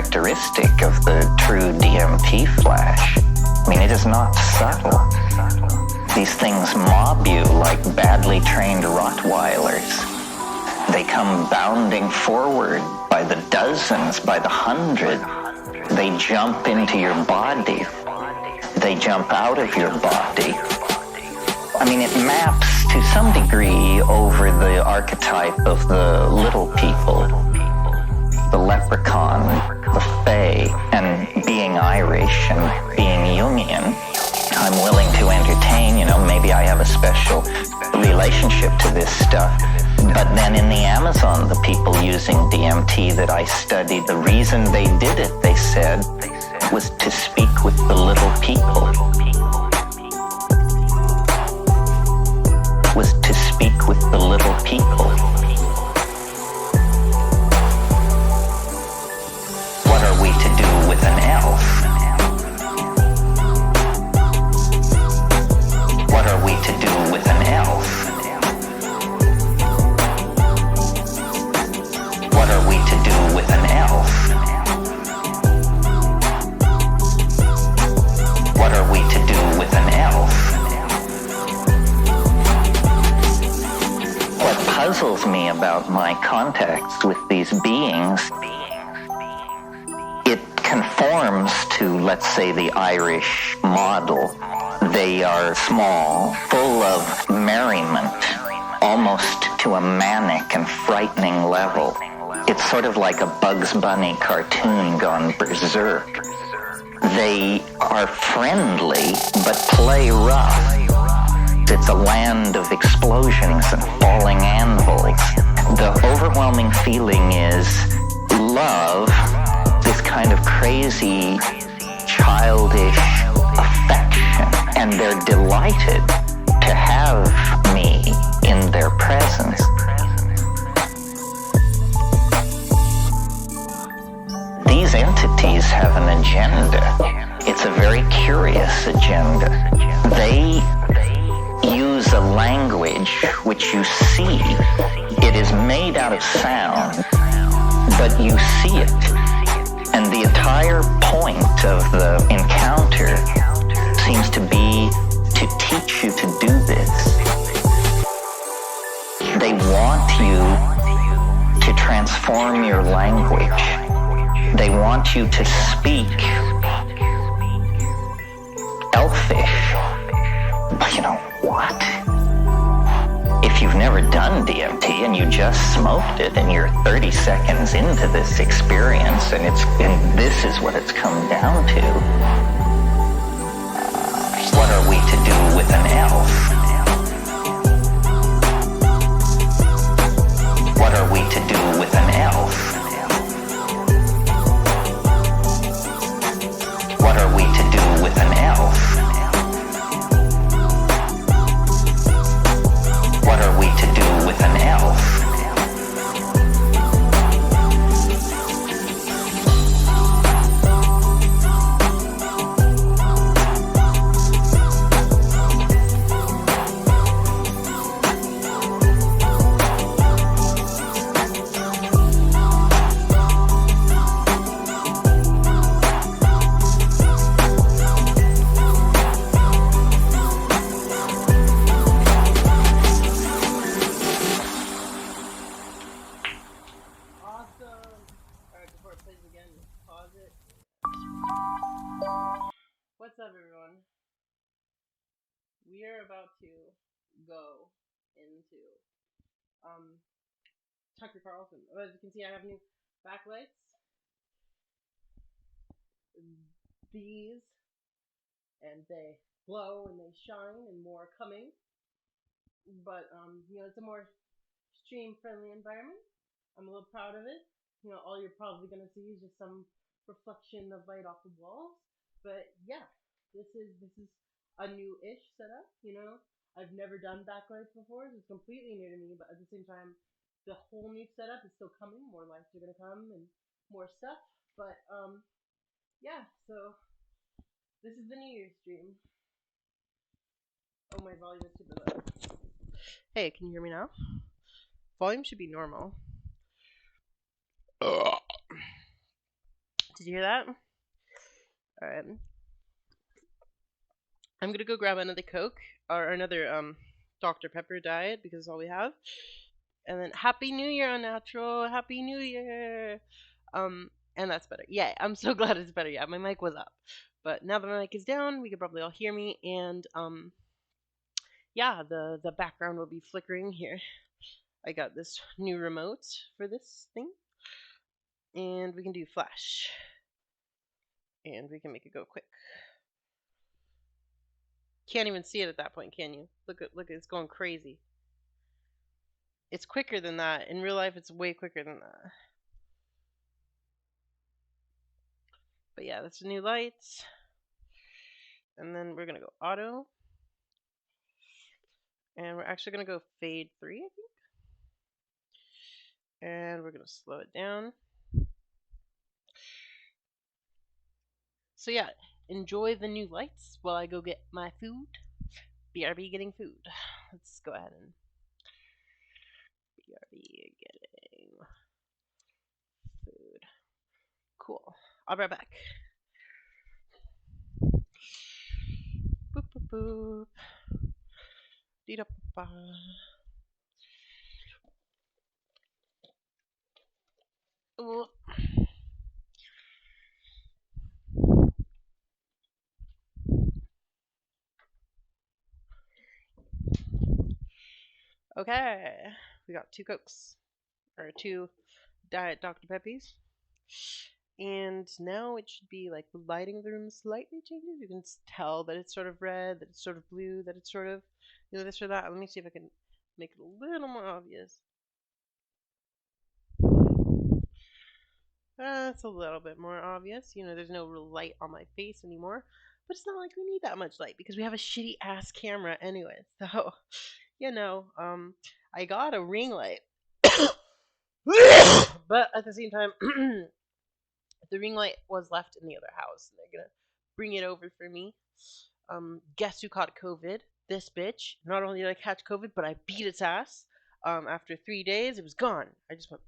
characteristic of the true DMT flash. I mean, it is not subtle. These things mob you like badly trained Rottweilers. They come bounding forward by the dozens, by the hundred. They jump into your body. They jump out of your body. I mean, it maps to some degree over the archetype of the little people, the leprechaun, the fae, and being Irish and being Jungian. I'm willing to entertain, maybe I have a special relationship to this stuff. But then in the Amazon, the people using DMT that I studied, the reason they did it, they said, was to speak with the little people. Was to speak with the little people. What are we to do with an elf? What are we to do with an elf? What are we to do with an elf? What are we to do with an elf? What puzzles me about my contacts with these beings, it conforms to, let's say, the Irish model. They are small, full of merriment, almost to a manic and frightening level. It's sort of like a Bugs Bunny cartoon gone berserk. They are friendly, but play rough. It's a land of explosions and falling anvils. The overwhelming feeling is love, this kind of crazy, childish affection, and they're delighted to have me in their presence. These entities have an agenda. It's a very curious agenda. They use a language which you see. It is made out of sound, but you see it. And the entire point of the encounter seems to be to teach you to do this. They want you to transform your language. They want you to speak elfish. But what? If you've never done DMT and you just smoked it and you're 30 seconds into this experience and this is what it's come down to, what are we to do with an elf? What are we to do with an elf? What are we to do with an elf? What are we to do with an elf? What's up, everyone? We are about to go into Tucker Carlson. As you can see, I have new backlights. These, and they glow and they shine, and more coming. But it's a more stream-friendly environment. I'm a little proud of it. All you're probably gonna see is just some reflection of light off the walls. But yeah, this is a new-ish setup. I've never done backlights before. It's completely new to me, but at the same time, the whole new setup is still coming. More lights are gonna come and more stuff. But yeah. So this is the New Year's stream. Oh, my volume is super low. Hey, can you hear me now? Volume should be normal. Did you hear that? Alright. I'm gonna go grab another Coke or another Dr. Pepper diet because it's all we have. And then Happy New Year, Unnatural! Happy New Year! And that's better. Yeah, I'm so glad it's better. Yeah, my mic was up. But now that my mic is down, we can probably all hear me, and yeah, the background will be flickering here. I got this new remote for this thing, and we can do flash, and we can make it go quick. Can't even see it at that point, can you? Look, it's going crazy. It's quicker than that. In real life, it's way quicker than that. But yeah, that's the new lights. And then we're gonna go auto. And we're actually gonna go fade 3, I think. And we're gonna slow it down. So yeah, enjoy the new lights while I go get my food. BRB getting food. Let's go ahead and BRB getting food. Cool. I'll be right back. Boop boop boop. Dee da ba. Ooh. Okay, we got 2 Cokes, or 2 Diet Dr. Peppies, and now it should be like the lighting of the room slightly changes. You can tell that it's sort of red, that it's sort of blue, that it's sort of, you know, this or that. Let me see if I can make it a little more obvious. It's a little bit more obvious. You know, there's no real light on my face anymore, but it's not like we need that much light because we have a shitty ass camera anyway. So, you know, I got a ring light. But at the same time, the ring light was left in the other house, and they're gonna bring it over for me. Guess who caught COVID? This bitch. Not only did I catch COVID, but I beat its ass. After 3 days, it was gone. I just went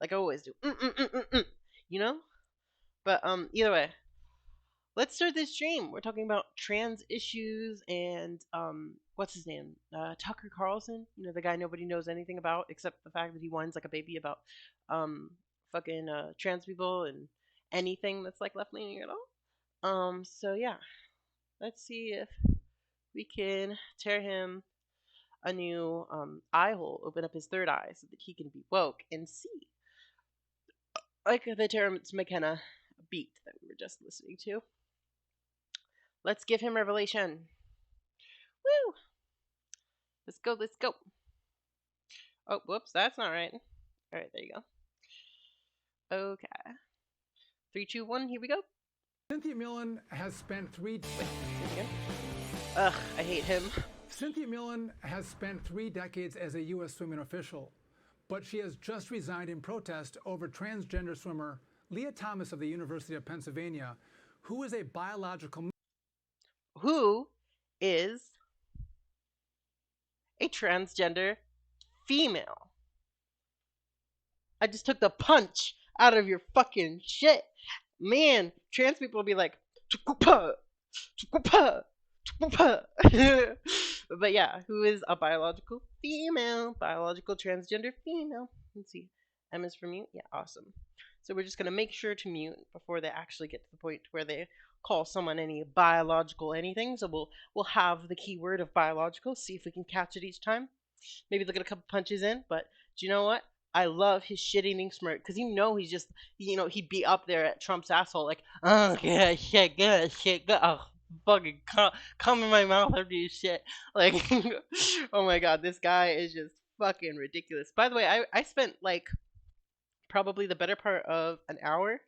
like I always do, you know. But either way, let's start this stream. We're talking about trans issues and what's his name? Tucker Carlson. You know, the guy nobody knows anything about except the fact that he whines like a baby about fucking trans people and anything that's like left leaning at all. So yeah, let's see if we can tear him a new eye hole, open up his third eye so that he can be woke and see. Like the Terrence McKenna beat that we were just listening to. Let's give him revelation. Woo! Let's go, let's go. Oh, whoops, that's not right. Alright, there you go. Okay. 3, 2, 1, here we go. Cynthia Millen has spent 3... Wait, say it again. Ugh, I hate him. Cynthia Millen has spent 3 decades as a U.S. swimming official, but she has just resigned in protest over transgender swimmer Leah Thomas of the University of Pennsylvania, who is a biological... Who is a transgender female. I just took the punch out of your fucking shit. Man, trans people will be like, chukupa, chukupa, chukupa. But yeah, who is a biological female, biological transgender female. Let's see. M is for mute. Yeah, awesome. So we're just going to make sure to mute before they actually get to the point where they call someone any biological anything. So we'll have the keyword of biological, see if we can catch it each time. Maybe look at a couple punches in, but do you know what? I love his shit-eating smirk, because he's just, he'd be up there at Trump's asshole like, oh, yeah, shit, good, oh, fucking come in my mouth after you shit. Like, oh my god, this guy is just fucking ridiculous. By the way, I spent, like, probably the better part of an hour,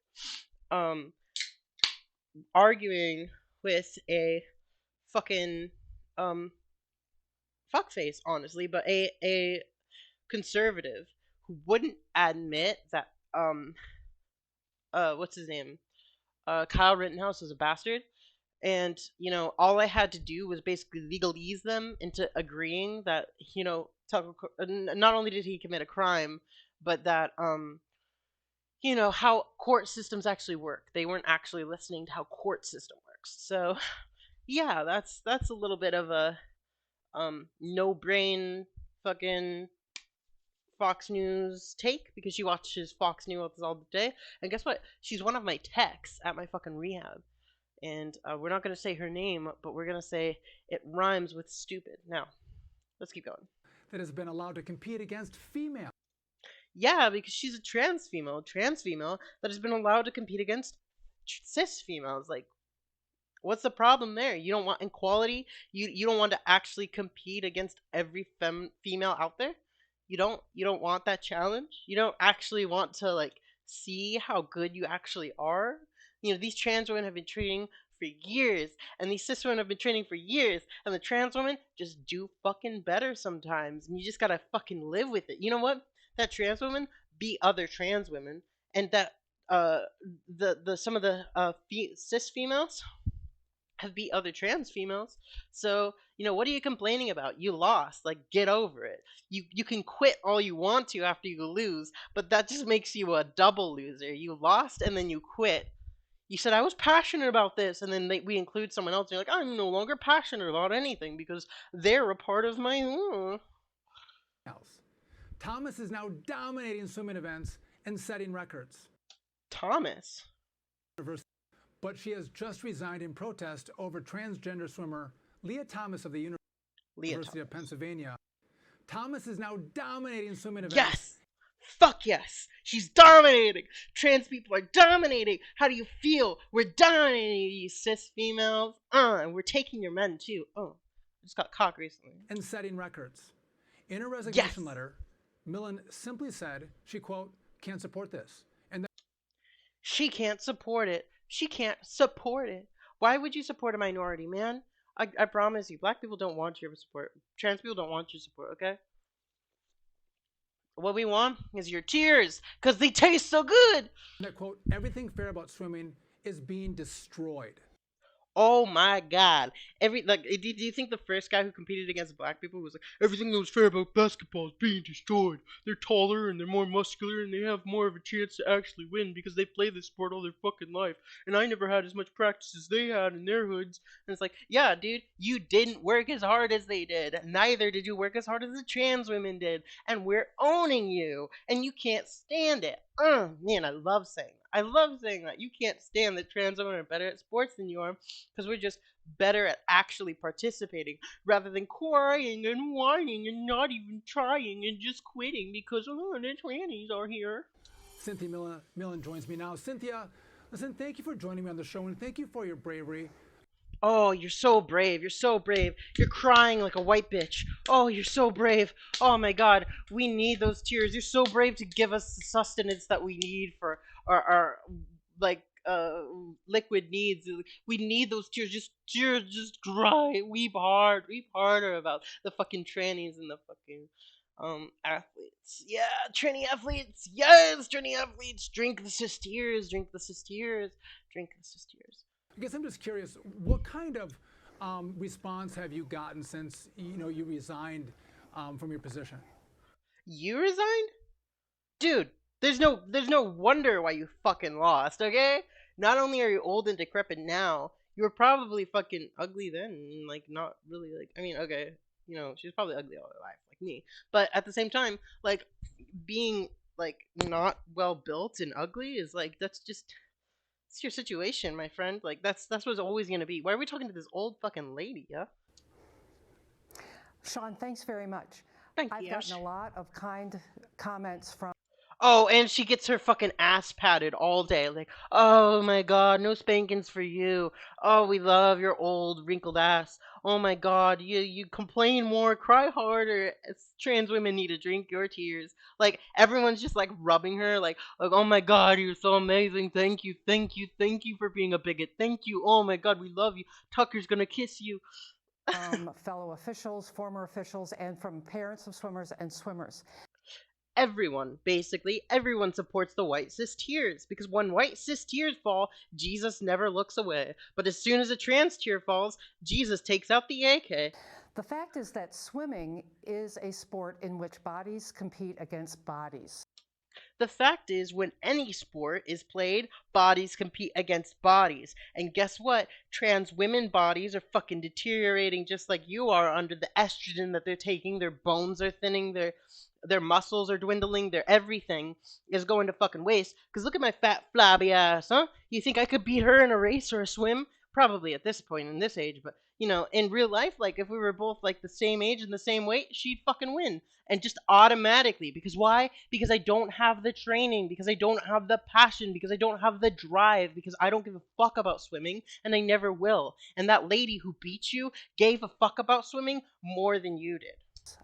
arguing with a fucking, fuckface, honestly, but a conservative who wouldn't admit that what's his name, Kyle Rittenhouse was a bastard, and all I had to do was basically legalese them into agreeing that not only did he commit a crime, but that how court systems actually work. They weren't actually listening to how court system works. So yeah, that's a little bit of a no brain fucking Fox News take, because she watches Fox News all the day. And guess what? She's one of my techs at my fucking rehab. And we're not going to say her name, but we're going to say it rhymes with stupid. Now, let's keep going. That has been allowed to compete against females. Yeah, because she's a trans female that has been allowed to compete against cis females. Like, what's the problem there? You don't want equality? You don't want to actually compete against every female out there? You don't want that challenge? You don't actually want to like see how good you actually are? These trans women have been training for years, and these cis women have been training for years, and the trans women just do fucking better sometimes, and you just gotta fucking live with it. You know what? That trans women beat other trans women, and that the some of the cis females have beat other trans females. So, what are you complaining about? You lost. Like, get over it. You can quit all you want to after you lose, but that just makes you a double loser. You lost and then you quit. You said, I was passionate about this, and then we include someone else, and you're like, I'm no longer passionate about anything because they're a part of my... Thomas is now dominating swimming events and setting records. Thomas? But she has just resigned in protest over transgender swimmer Leah Thomas of the University of Pennsylvania. Thomas is now dominating swimming events. Yes! Fuck yes! She's dominating! Trans people are dominating! How do you feel? We're dominating you cis females! And we're taking your men too. I just got cock recently. And setting records. In a resignation letter, Millen simply said she, quote, can't support this. And she can't support it. She can't support it. Why would you support a minority, man? I promise you, black people don't want your support. Trans people don't want your support, okay? What we want is your tears, because they taste so good. That, quote, everything fair about swimming is being destroyed. Oh my god. Do you think the first guy who competed against black people was like, everything that was fair about basketball is being destroyed? They're taller and they're more muscular and they have more of a chance to actually win because they play this sport all their fucking life. And I never had as much practice as they had in their hoods. And it's like, yeah, dude, you didn't work as hard as they did. Neither did you work as hard as the trans women did. And we're owning you. And you can't stand it. Man, I love saying that. I love saying that. You can't stand that trans women are better at sports than you are because we're just better at actually participating rather than crying and whining and not even trying and just quitting because, the trannies are here. Cynthia Millen joins me now. Cynthia, listen, thank you for joining me on the show and thank you for your bravery. Oh, you're so brave. You're so brave. You're crying like a white bitch. Oh, you're so brave. Oh my god. We need those tears. You're so brave to give us the sustenance that we need for our liquid needs. We need those tears. Just cry. Weep harder about the fucking trannies and the fucking athletes. Yeah, tranny athletes. Yes, tranny athletes. Drink the cis tears. Drink the cis tears. Drink the cis tears. I guess I'm just curious, what kind of response have you gotten since you resigned from your position? You resigned? Dude, there's no wonder why you fucking lost, okay? Not only are you old and decrepit now, you were probably fucking ugly then, like not really okay, she's probably ugly all her life, like me. But at the same time, like being like not well built and ugly is like it's your situation, my friend. Like that's what it's always gonna be. Why are we talking to this old fucking lady, yeah? Sean, thanks very much. Thank I've you. gotten a lot of kind comments from... Oh, and she gets her fucking ass patted all day. Like, oh my god, no spankings for you. Oh, we love your old wrinkled ass. Oh my god, you complain more, cry harder. Trans women need to drink your tears. Like, everyone's just like rubbing her like, oh my god, you're so amazing. Thank you for being a bigot. Thank you. Oh my god, we love you. Tucker's gonna kiss you. Fellow officials, former officials, and from parents of swimmers and swimmers. Basically everyone supports the white cis tears, because when white cis tears fall, Jesus never looks away. But as soon as a trans tear falls, Jesus takes out the AK. The fact is that swimming is a sport in which bodies compete against bodies. The fact is, when any sport is played, bodies compete against bodies. And guess what? Trans women bodies are fucking deteriorating just like you are under the estrogen that they're taking. Their bones are thinning, their muscles are dwindling, their everything is going to fucking waste. Because look at my fat flabby ass, huh? You think I could beat her in a race or a swim? Probably at this point in this age, but you know, in real life, like if we were both like the same age and the same weight, she'd fucking win. And just automatically. Because why? Because I don't have the training, because I don't have the passion, because I don't have the drive, because I don't give a fuck about swimming, and I never will. And that lady who beat you gave a fuck about swimming more than you did.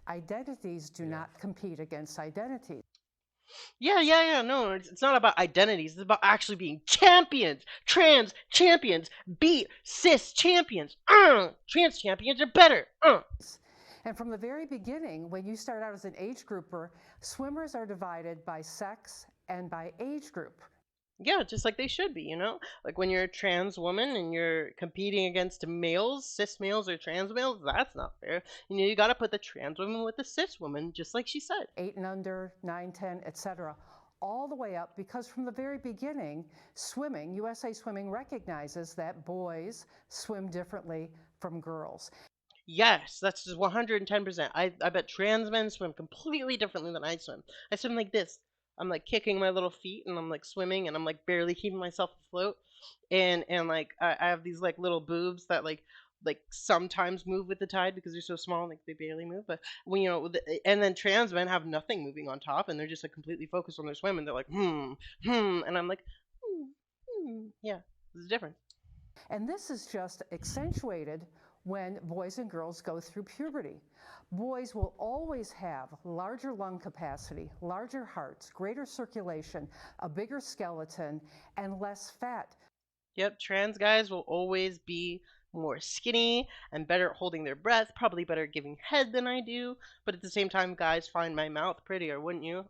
Identities do not compete against identities. Yeah. No, it's not about identities. It's about actually being champions. Trans champions beat cis champions. Trans champions are better. And from the very beginning, when you start out as an age grouper, swimmers are divided by sex and by age group. Yeah, just like they should be, you know? Like when you're a trans woman and you're competing against males, cis males or trans males, that's not fair. You know, you gotta put the trans woman with the cis woman, just like she said. 8 and under, 9, 10, etc., all the way up, because from the very beginning, swimming, USA Swimming recognizes that boys swim differently from girls. Yes, that's just 110%. I bet trans men swim completely differently than I swim. I swim like this. I'm like kicking my little feet and I'm like swimming and I'm like barely keeping myself afloat. And like I have these like little boobs that like sometimes move with the tide because they're so small, like they barely move. But when you know, and then trans men have nothing moving on top and they're just like completely focused on their swim and they're like and I'm like yeah, there's a difference. And this is just accentuated when boys and girls go through puberty. Boys will always have larger lung capacity, larger hearts, greater circulation, a bigger skeleton, and less fat. Yep, trans guys will always be more skinny and better at holding their breath, probably better at giving head than I do, but at the same time, guys find my mouth prettier, wouldn't you?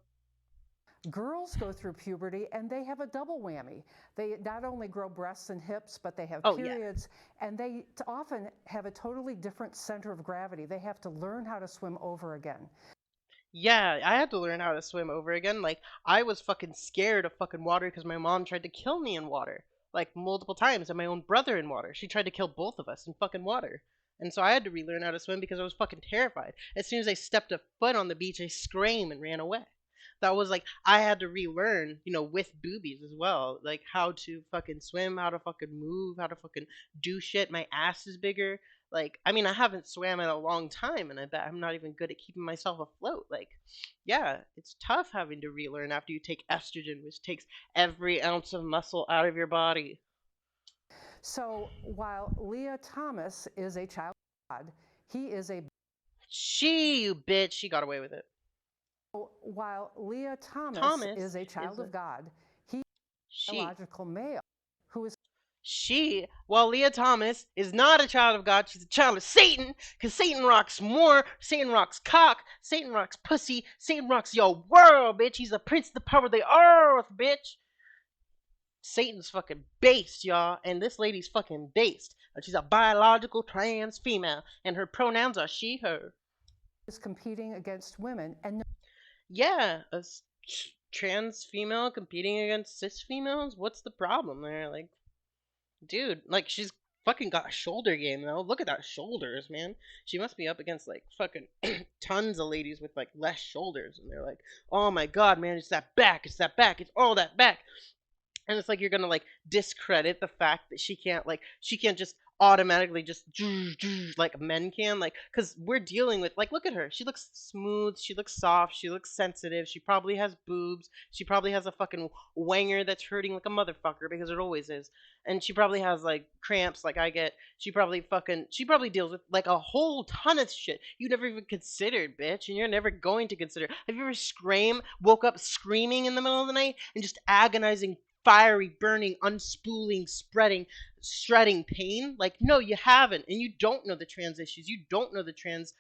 Girls go through puberty and they have a double whammy. They not only grow breasts and hips, but they have periods, and they often have a totally different center of gravity. They have to learn how to swim over again. Yeah, I had to learn how to swim over again. Like, I was fucking scared of fucking water because my mom tried to kill me in water. Like, multiple times, and my own brother in water. She tried to kill both of us in fucking water. And so I had to relearn how to swim because I was fucking terrified. As soon as I stepped a foot on the beach, I screamed and ran away. That was like I had to relearn, you know, with boobies as well, like how to fucking swim, how to fucking move, how to fucking do shit. My ass is bigger. Like, I mean, I haven't swam in a long time, and I bet I'm not even good at keeping myself afloat. Like, yeah, it's tough having to relearn after you take estrogen, which takes every ounce of muscle out of your body. So while Leah Thomas is a child of God, he is a You bitch, she got away with it. While Leah Thomas is a child of God, he is a biological male who is while Leah Thomas is not a child of God, she's a child of Satan, because Satan rocks more, Satan rocks cock, Satan rocks pussy, Satan rocks your world, bitch. He's the prince of the power of the earth, bitch. Satan's fucking based, y'all, and this lady's fucking based. She's a biological trans female, and her pronouns are she, her. Is competing against women, and yeah, a trans female competing against cis females? What's the problem there? Like, dude, like, she's fucking got a shoulder game, though. Look at that shoulders, man. She must be up against, like, fucking tons of ladies with, like, less shoulders. And they're like, oh my god, man, it's that back, it's all that back. And it's like you're gonna, like, discredit the fact that she can't just automatically just like men can, like, because we're dealing with, like, look at her, she looks smooth, she looks soft, she looks sensitive, she probably has boobs, she probably has a fucking wanger that's hurting like a motherfucker because it always is, and she probably has like cramps like I get, she probably deals with like a whole ton of shit you never even considered, bitch, and you're never going to consider. Have you ever woke up screaming in the middle of the night and just agonizing fiery, burning, unspooling, shredding pain? Like, no, you haven't, and you don't know the trans issues. You don't know the trans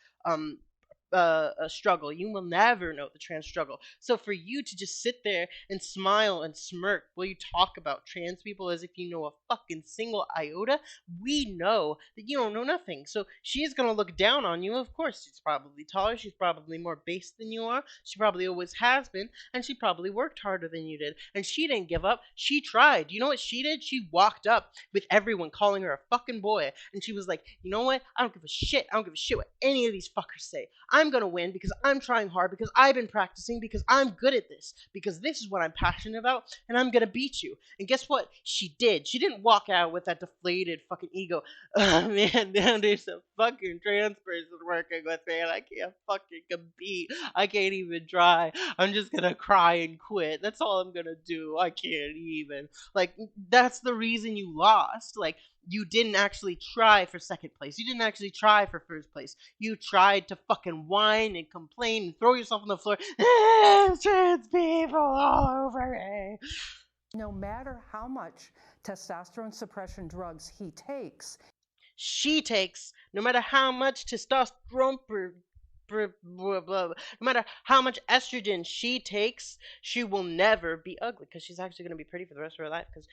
struggle. You will never know the trans struggle. So for you to just sit there and smile and smirk while you talk about trans people as if you know a fucking single iota, we know that you don't know nothing. So she's gonna look down on you. Of course, she's probably taller. She's probably more base than you are. She probably always has been, and she probably worked harder than you did. And she didn't give up. She tried. You know what she did? She walked up with everyone calling her a fucking boy, and she was like, you know what? I don't give a shit. I don't give a shit what any of these fuckers say. I'm gonna win because I'm trying hard, because I've been practicing, because I'm good at this, because this is what I'm passionate about, and I'm gonna beat you. And guess what? She did. She didn't walk out with that deflated fucking ego. Oh man, there's a fucking trans person working with me, and I can't fucking compete. I can't even try. I'm just gonna cry and quit. That's all I'm gonna do. I can't even. Like, that's the reason you lost. Like, you didn't actually try for second place. You didn't actually try for first place. You tried to fucking whine and complain and throw yourself on the floor. Trans people all over me. No matter how much testosterone suppression drugs he takes, she takes, no matter how much testosterone no matter how much estrogen she takes, she will never be ugly, because she's actually going to be pretty for the rest of her life. Because,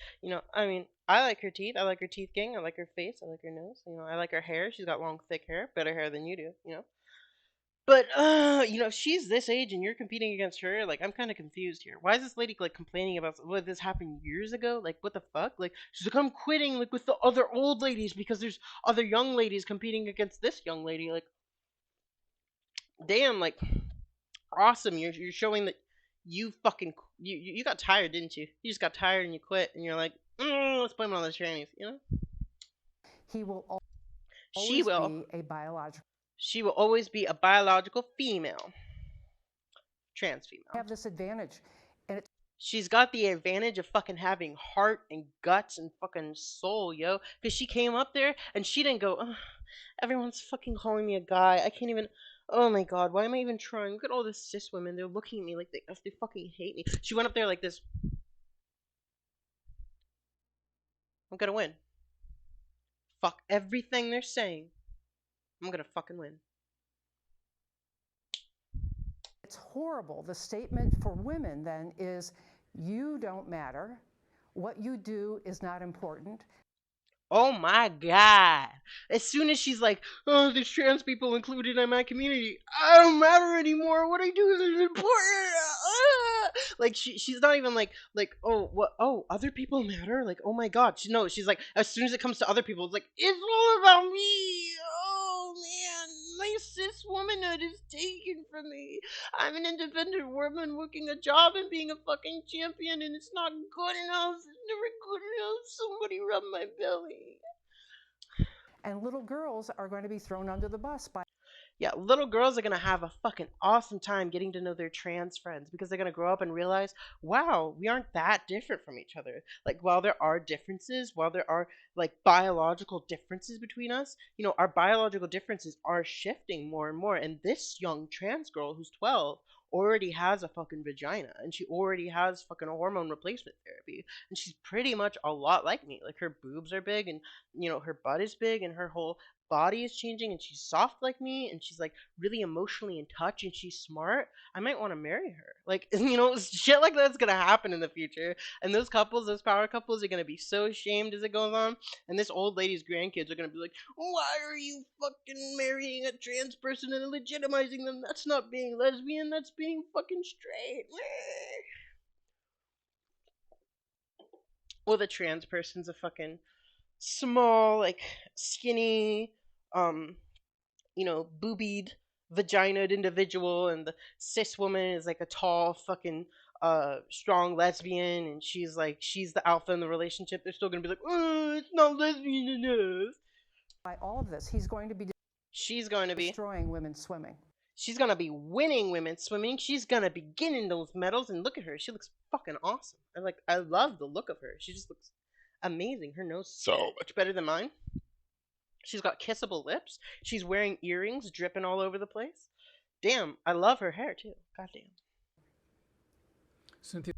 I mean, I like her teeth. I like her teeth gang. I like her face. I like her nose. I like her hair. She's got long, thick hair. Better hair than you do. But, if she's this age and you're competing against her, like, I'm kind of confused here. Why is this lady, like, complaining about what this happened years ago? Like, what the fuck? Like, she's like, I'm quitting, like, with the other old ladies because there's other young ladies competing against this young lady. Like, damn, like, awesome. You're showing that you fucking, you got tired, didn't you? You just got tired and you quit, and you're like, let's blame it on the trannies, he will She always will. be a biological. She will always be a biological female. Trans female. Have this advantage, and it's She's got the advantage of fucking having heart and guts and fucking soul, yo. Because she came up there and she didn't go, everyone's fucking calling me a guy. I can't even. Oh my god, why am I even trying? Look at all the cis women. They're looking at me like they fucking hate me. She went up there like this. I'm gonna win. Fuck everything they're saying. I'm gonna fucking win. It's horrible. The statement for women then is, you don't matter. What you do is not important. Oh my god. As soon as she's like, oh, there's trans people included in my community, I don't matter anymore. What I do is important. Like, she's not even like, oh, what? Oh, other people matter? Like, oh my god. She's like, as soon as it comes to other people, it's like, it's all about me. Oh man, my cis womanhood is taken from me. I'm an independent woman working a job and being a fucking champion, and it's not good enough. It's never good enough. Somebody rub my belly. And little girls are going to be thrown under the bus by. Yeah, little girls are going to have a fucking awesome time getting to know their trans friends, because they're going to grow up and realize, wow, we aren't that different from each other. Like, while there are differences, while there are, like, biological differences between us, our biological differences are shifting more and more. And this young trans girl who's 12 already has a fucking vagina, and she already has fucking hormone replacement therapy, and she's pretty much a lot like me. Like, her boobs are big, and her butt is big, and her whole body is changing, and she's soft like me, and she's like really emotionally in touch, and she's smart. I might want to marry her. Like, shit like that's gonna happen in the future. And those power couples are gonna be so ashamed as it goes on. And this old lady's grandkids are gonna be like, why are you fucking marrying a trans person and legitimizing them? That's not being lesbian, that's being fucking straight. Well, the trans person's a fucking small, like, skinny, boobied, vaginaed individual, and the cis woman is like a tall, fucking, strong lesbian, and she's the alpha in the relationship. They're still gonna be like, oh, it's not lesbian enough. By all of this, he's going to be. She's going to be destroying women swimming. She's gonna be winning women swimming. She's gonna be getting those medals, and look at her. She looks fucking awesome. I love the look of her. She just looks amazing. Her nose is so much better than mine. She's got kissable lips. She's wearing earrings dripping all over the place. Damn, I love her hair too. Goddamn. Cynthia.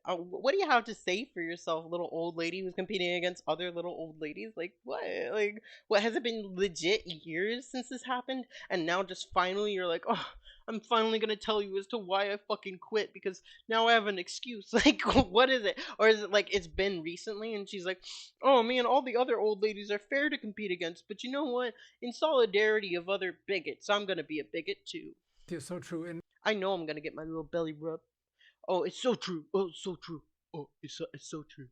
What do you have to say for yourself, little old lady who's competing against other little old ladies? Like what? Like what, has it been legit years since this happened? And now just finally you're like, oh, I'm finally gonna tell you as to why I fucking quit because now I have an excuse. Like what is it? Or is it like it's been recently and she's like, oh man, all the other old ladies are fair to compete against, but you know what? In solidarity of other bigots, I'm gonna be a bigot too. It's so true. And I know I'm gonna get my little belly rubbed. Oh, it's so true. Oh, it's so true. Oh, it's so true.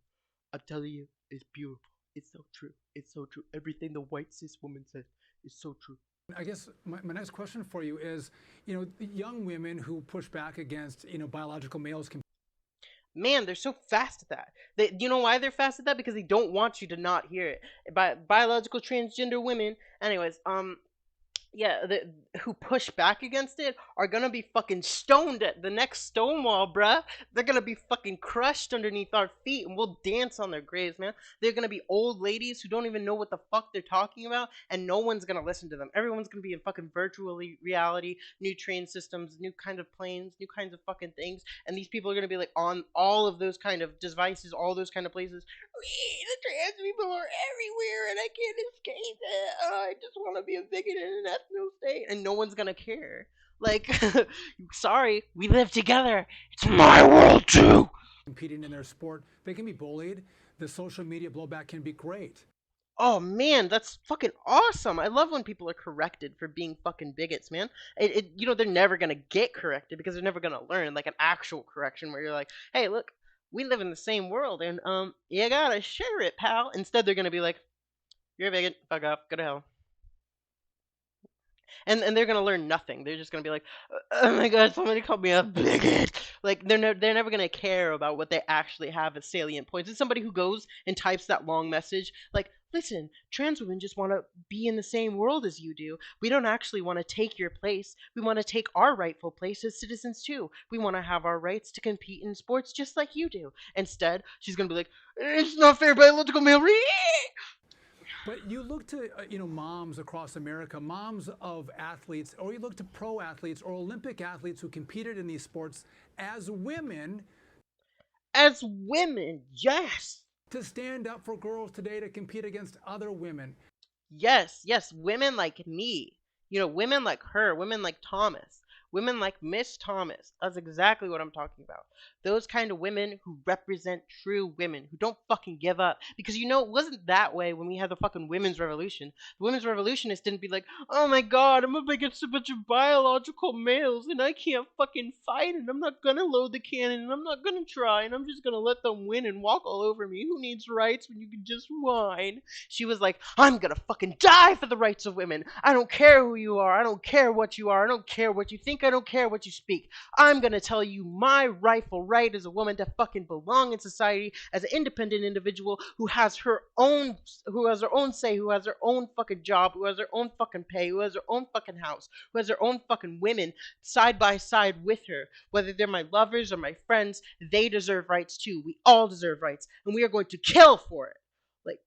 I'm telling you, it's beautiful. It's so true. It's so true. Everything the white cis woman said is so true. I guess my next question for you is, young women who push back against, biological males can. Man, they're so fast at that. You know why they're fast at that? Because they don't want you to not hear it. Biological transgender women. Anyways, yeah, who push back against it are gonna be fucking stoned at the next Stonewall, bruh. They're gonna be fucking crushed underneath our feet, and we'll dance on their graves, man. They're gonna be old ladies who don't even know what the fuck they're talking about, and no one's gonna listen to them. Everyone's gonna be in fucking virtual reality, new train systems, new kind of planes, new kinds of fucking things, and these people are gonna be like on all of those kind of devices, all those kind of places. The trans people are everywhere, and I can't escape it. Oh, I just want to be a bigot in an ethno state, and no one's gonna care. Like, sorry, we live together. It's my world too. Competing in their sport, they can be bullied. The social media blowback can be great. Oh man, that's fucking awesome. I love when people are corrected for being fucking bigots, man. They're never gonna get corrected because they're never gonna learn like an actual correction where you're like, hey, look, we live in the same world, and you gotta share it, pal. Instead, they're gonna be like, you're a bigot, fuck off, go to hell. And they're gonna learn nothing. They're just gonna be like, oh my god, somebody called me a bigot. Like they're never gonna care about what they actually have as salient points. It's somebody who goes and types that long message like, listen, trans women just want to be in the same world as you do. We don't actually want to take your place. We want to take our rightful place as citizens too. We want to have our rights to compete in sports just like you do. Instead, she's gonna be like, it's not fair, biological male. But you look to moms across America, moms of athletes, or you look to pro athletes or Olympic athletes who competed in these sports as women. As women, yes. To stand up for girls today to compete against other women. Yes, women like me. Women like her, women like Thomas, women like Miss Thomas. That's exactly what I'm talking about. Those kind of women who represent true women, who don't fucking give up. Because it wasn't that way when we had the fucking women's revolution. The women's revolutionists didn't be like, oh my god, I'm up against a bunch of biological males and I can't fucking fight and I'm not gonna load the cannon and I'm not gonna try and I'm just gonna let them win and walk all over me. Who needs rights when you can just whine? She was like, I'm gonna fucking die for the rights of women. I don't care who you are. I don't care what you are. I don't care what you think. I don't care what you speak. I'm gonna tell you my rightful right as a woman to fucking belong in society as an independent individual who has her own say, who has her own fucking job, who has her own fucking pay, who has her own fucking house, who has her own fucking women side by side with her. Whether they're my lovers or my friends, they deserve rights too. We all deserve rights, and we are going to kill for it. Like,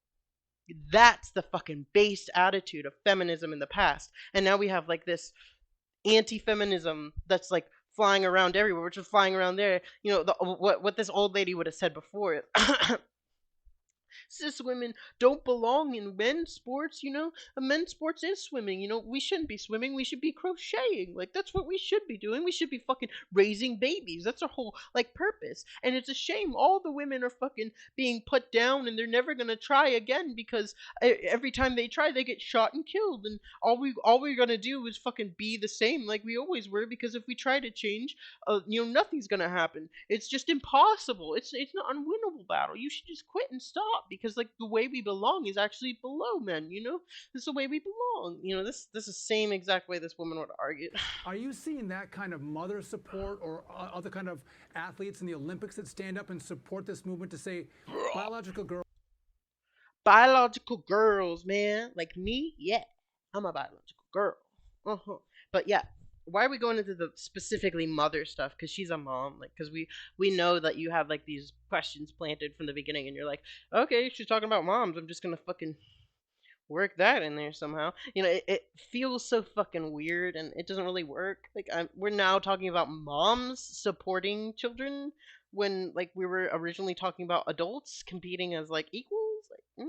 that's the fucking based attitude of feminism in the past. And now we have like this anti-feminism that's like flying around everywhere, which is flying around there. What this old lady would have said before is, cis women don't belong in men's sports. A men's sports is swimming. We shouldn't be swimming. We should be crocheting. Like, that's what we should be doing. We should be fucking raising babies. That's our whole like purpose. And it's a shame all the women are fucking being put down, and they're never gonna try again because every time they try, they get shot and killed. And all we're gonna do is fucking be the same like we always were. Because if we try to change, nothing's gonna happen. It's just impossible. It's an unwinnable battle. You should just quit and stop. Because like the way we belong is actually below men, this is the way we belong. This is the same exact way this woman would argue. Are you seeing that kind of mother support or other kind of athletes in the Olympics that stand up and support this movement to say biological girls, man, like me? Yeah, I'm a biological girl. But yeah, why are we going into the specifically mother stuff? Because she's a mom. Like, because we know that you have like these questions planted from the beginning, and you're like, okay, she's talking about moms. I'm just gonna fucking work that in there somehow. It feels so fucking weird, and it doesn't really work. Like, we're now talking about moms supporting children when like we were originally talking about adults competing as like equals. Like,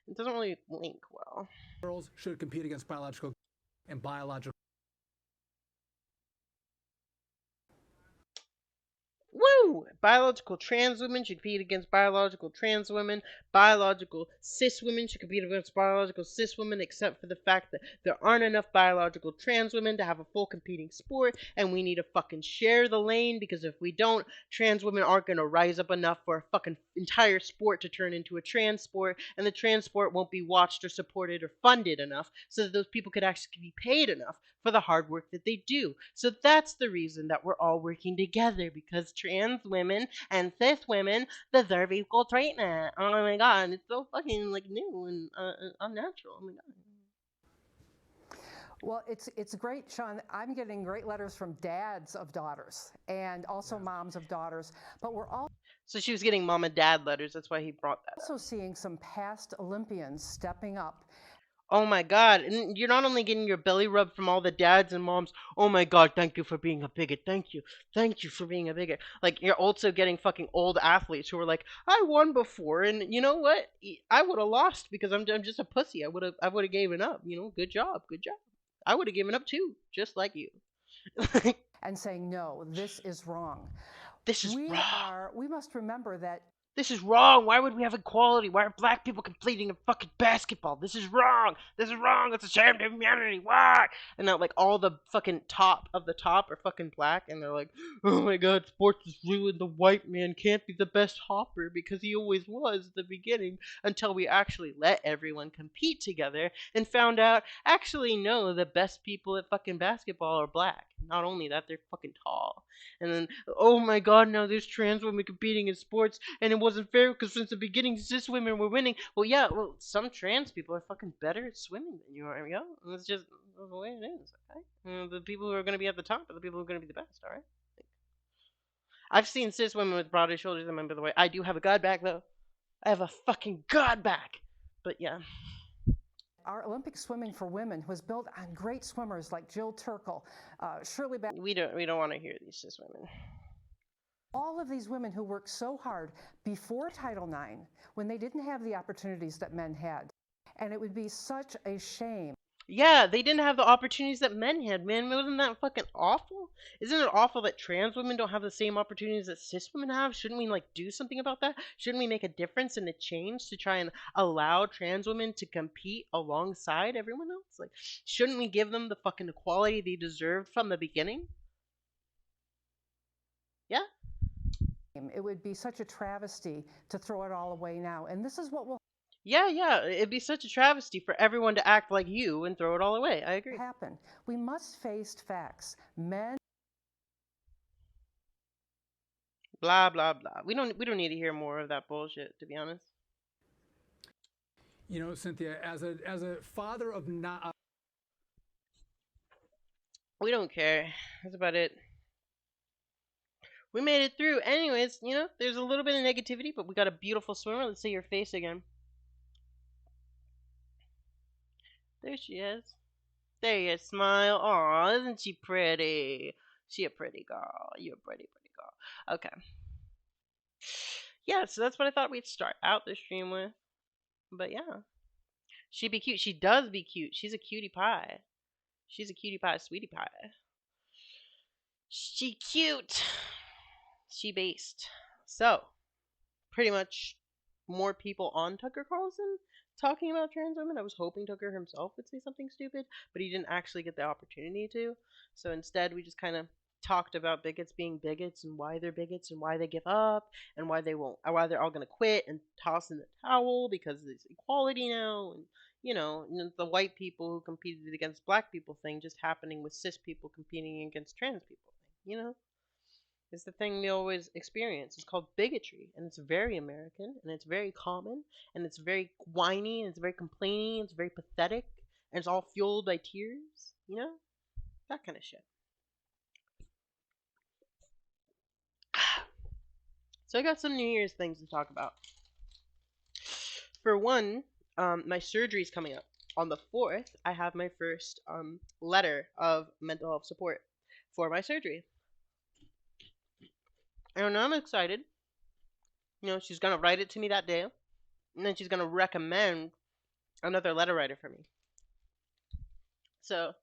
it doesn't really link well. Girls should compete against biological and biological. Woo! Biological trans women should compete against biological trans women. Biological cis women should compete against biological cis women, except for the fact that there aren't enough biological trans women to have a full competing sport, and we need to fucking share the lane, because if we don't, trans women aren't going to rise up enough for a fucking entire sport to turn into a trans sport, and the trans sport won't be watched or supported or funded enough so that those people could actually be paid enough for the hard work that they do. So that's the reason that we're all working together, because trans women and cis women deserve equal treatment. Oh my god, it's so fucking like new and unnatural. Oh my god. Well, it's great, Sean. I'm getting great letters from dads of daughters and also moms of daughters, but we're So she was getting mom and dad letters. That's why he brought that also up. seeing some past Olympians stepping up. Oh my god, and you're not only getting your belly rubbed from all the dads and moms, oh my god, thank you for being a bigot, thank you for being a bigot. Like, you're also getting fucking old athletes who are like, I won before, and you know what? I would have lost because I'm just a pussy. I would have given up. You know, good job. I would have given up too, just like you. And saying, no, this is wrong. This is wrong. We must remember that This is wrong. Why would we have equality? Why are black people competing in fucking basketball? This is wrong. This is wrong. It's a shame to humanity. Why? And now, like, all the fucking top of the top are fucking black, and they're like, oh my god, sports is ruined. The white man can't be the best hopper because he always was at the beginning, until we actually let everyone compete together and found out, actually, no, the best people at fucking basketball are black. Not only that, they're fucking tall. And then, oh my god, now there's trans women competing in sports, and it wasn't fair because since the beginning, cis women were winning. Well, yeah, some trans people are fucking better at swimming than you are, yo. It's just the way it is, okay? The people who are going to be at the top are the people who are going to be the best, alright? I've seen cis women with broader shoulders than men, by the way. I do have a god back, though. I have a fucking god back. But yeah. our Olympic swimming for women was built on great swimmers like Jill Turkle, Shirley Bassey. We don't want to hear these cis women. All of these women who worked so hard before Title IX, when they didn't have the opportunities that men had. And it would be such a shame. Yeah, they didn't have the opportunities that men had, man. Wasn't that fucking awful? Isn't it awful that trans women don't have the same opportunities that cis women have? Shouldn't we, like, do something about that? Shouldn't we make a difference and a change to try and allow trans women to compete alongside everyone else? Like, shouldn't we give them the fucking equality they deserved from the beginning? Yeah? It would be such a travesty to throw it all away now. And this is what will Yeah, it'd be such a travesty for everyone to act like you and throw it all away. I agree. happen. We must face facts. Men Blah blah blah. We don't need to hear more of that bullshit, to be honest. You know, Cynthia, as a father of not. We don't care. That's about it. We made it through. Anyways, you know, there's a little bit of negativity, but we got a beautiful swimmer. Let's see your face again. There she is. There you smile. Aw, isn't she pretty? She a pretty girl. You a pretty girl. Okay. Yeah, so that's what I thought we'd start out the stream with. But yeah. She'd be cute. She does be cute. She's a cutie pie. She's a cutie pie, sweetie pie. She cute. She based. So, pretty much more people on Tucker Carlson talking about trans women. I was hoping Tucker himself would say something stupid, but he didn't actually get the opportunity to. So instead, we just kind of talked about bigots being bigots and why they're bigots and why they give up and why they won't, why they're all going to quit and toss in the towel because there's equality now. And you know, the white people who competed against black people thing just happening with cis people competing against trans people thing, you know? It's the thing we always experience. It's called bigotry, and it's very American, and it's very common, and it's very whiny, and it's very complaining, and it's very pathetic, and it's all fueled by tears, you know? That kind of shit. So I got some New Year's things to talk about. For one, my surgery's coming up. On the 4th, I have my first letter of mental health support for my surgery. And I'm excited. She's gonna write it to me that day, and then she's gonna recommend another letter writer for me. So,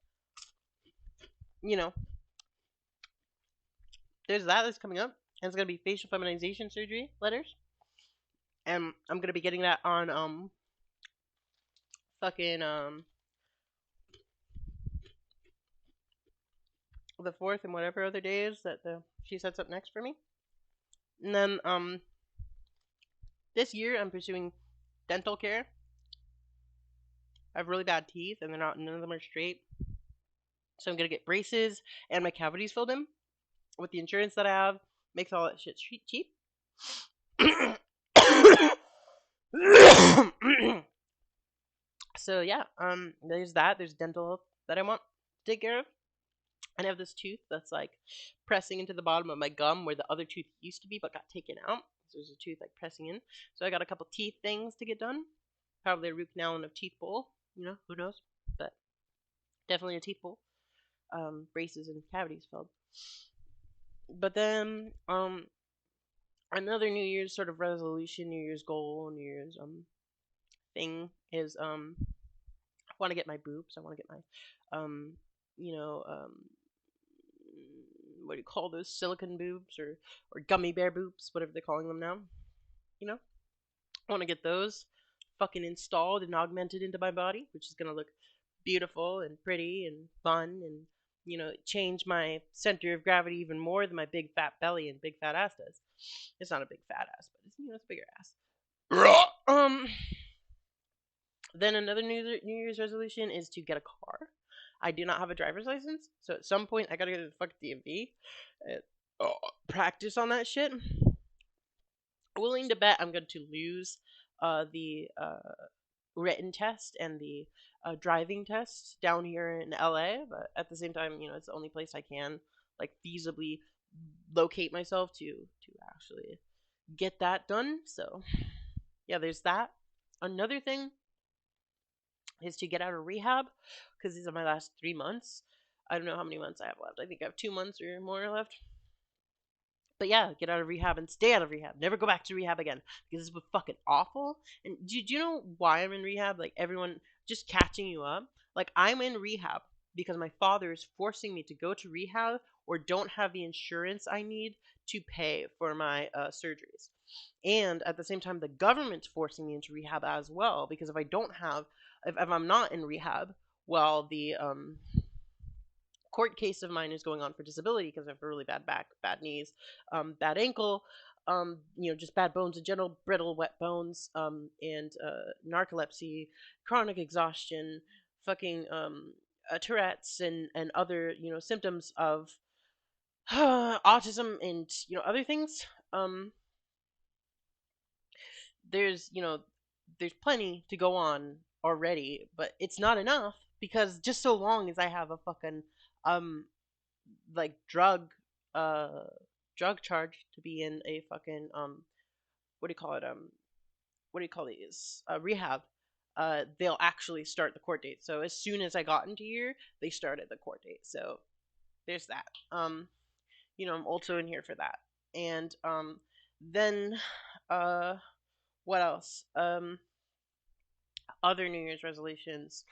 there's that's coming up, and it's gonna be facial feminization surgery letters, and I'm gonna be getting that on fucking the 4th and whatever other days that she sets up next for me. And then this year I'm pursuing dental care. I have really bad teeth, and none of them are straight. So I'm gonna get braces and my cavities filled in with the insurance that I have. Makes all that shit cheap. So yeah, there's that. There's dental that I want to take care of. And I have this tooth that's like pressing into the bottom of my gum where the other tooth used to be but got taken out. So there's a tooth like pressing in. So I got a couple teeth things to get done. Probably a root canal and a teeth pull. Who knows? But definitely a teeth pull. Braces and cavities filled. But then another New Year's sort of resolution, New Year's goal, New Year's thing is I want to get my boobs. I want to get my what do you call those, silicone boobs or gummy bear boobs, whatever they're calling them now. I want to get those fucking installed and augmented into my body, which is gonna look beautiful and pretty and fun, and change my center of gravity even more than my big fat belly and big fat ass does. It's not a big fat ass, but it's bigger ass. Then another New Year's resolution is to get a car. I do not have a driver's license, so at some point I gotta go to the fucking DMV and practice on that shit. Willing to bet I'm going to lose the written test and the driving test down here in LA, but at the same time, it's the only place I can like feasibly locate myself to actually get that done. So yeah, there's that. Another thing is to get out of rehab, because these are my last 3 months. I don't know how many months I have left. I think I have 2 months or more left. But yeah, get out of rehab and stay out of rehab. Never go back to rehab again, because this was fucking awful. And do you know why I'm in rehab? Like, everyone just catching you up. Like, I'm in rehab because my father is forcing me to go to rehab or don't have the insurance I need to pay for my surgeries. And at the same time, the government's forcing me into rehab as well, because if I'm not in rehab, well, the court case of mine is going on for disability because I have a really bad back, bad knees, bad ankle, just bad bones in general, brittle, wet bones, and narcolepsy, chronic exhaustion, fucking Tourette's, and other symptoms of autism and other things. There's plenty to go on already, but it's not enough, because just so long as I have a fucking like drug charge to be in a fucking what do you call these rehab, they'll actually start the court date. So as soon as I got into here, they started the court date. So there's that. I'm also in here for that. And then what else? Other New Year's resolutions.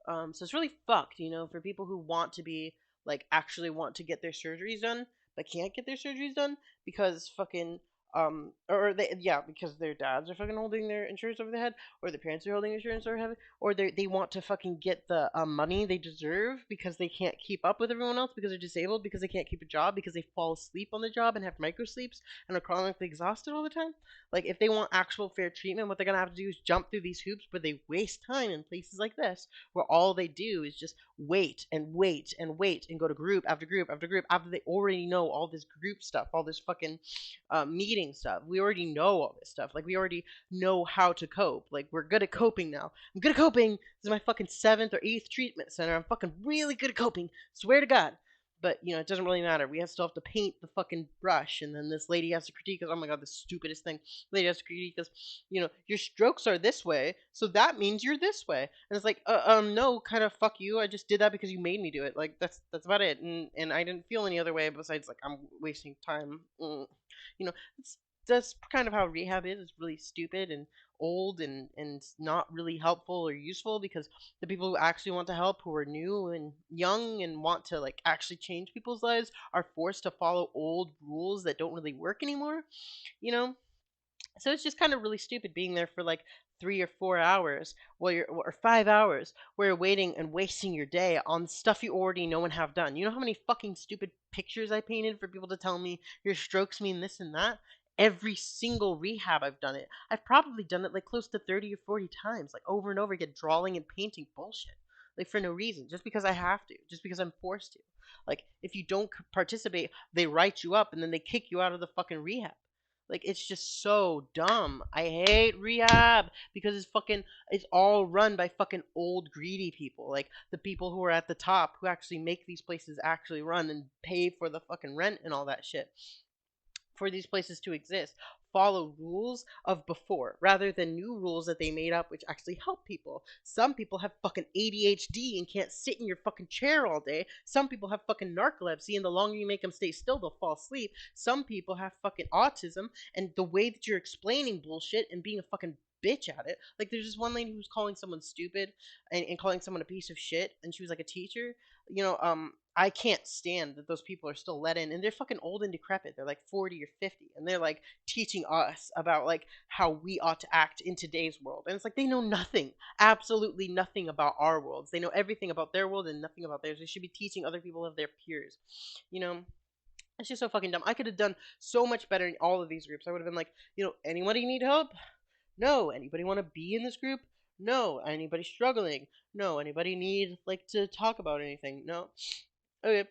So it's really fucked, for people who want to be like actually want to get their surgeries done but can't get their surgeries done because fucking because their dads are fucking holding their insurance over their head, or their parents are holding insurance over their head, or they want to fucking get the money they deserve because they can't keep up with everyone else because they're disabled, because they can't keep a job, because they fall asleep on the job and have micro sleeps and are chronically exhausted all the time. Like, if they want actual fair treatment, what they're gonna have to do is jump through these hoops, but they waste time in places like this where all they do is just wait and wait and wait and go to group after group after group after they already know all this group stuff, all this fucking meeting stuff. We already know all this stuff. Like, we already know how to cope. Like, we're good at coping now. I'm good at coping. This is my fucking 7th or 8th treatment center. I'm fucking really good at coping. Swear to God. but it doesn't really matter. We still have to paint the fucking brush, and then this lady has to critique us. Oh my god, the stupidest thing. The lady has to critique us. Your strokes are this way, so that means you're this way. And it's like, no, kind of fuck you. I just did that because you made me do it. Like that's about it. And I didn't feel any other way besides like I'm wasting time. It's that's kind of how rehab is. It's really stupid and old and not really helpful or useful, because the people who actually want to help, who are new and young and want to like actually change people's lives, are forced to follow old rules that don't really work anymore. you know so it's just kind of really stupid being there for like 3 or 4 hours or 5 hours where you're waiting and wasting your day on stuff you already know and have done. You know how many fucking stupid pictures I painted for people to tell me your strokes mean this and that? Every single rehab I've done it. I've probably done it like close to 30 or 40 times, like over and over again, drawing and painting bullshit. Like for no reason, just because I have to, just because I'm forced to. Like if you don't participate, they write you up and then they kick you out of the fucking rehab. Like it's just so dumb. I hate rehab because it's all run by fucking old greedy people. Like the people who are at the top who actually make these places actually run and pay for the fucking rent and all that shit for these places to exist, follow rules of before rather than new rules that they made up which actually help people. Some people have fucking ADHD and can't sit in your fucking chair all day. Some people have fucking narcolepsy, and the longer you make them stay still, they'll fall asleep. Some people have fucking autism, and the way that you're explaining bullshit and being a fucking bitch at it. Like there's this one lady who was calling someone stupid and calling someone a piece of shit, and she was like a teacher. I can't stand that those people are still let in, and they're fucking old and decrepit. They're like 40 or 50, and they're like teaching us about like how we ought to act in today's world. And it's like they know nothing, absolutely nothing about our worlds. They know everything about their world and nothing about theirs. They should be teaching other people of their peers. You know, it's just so fucking dumb. I could have done so much better in all of these groups. I would have been like, anybody need help? No. Anybody want to be in this group? No. Anybody struggling? No. Anybody need like to talk about anything? No. Okay.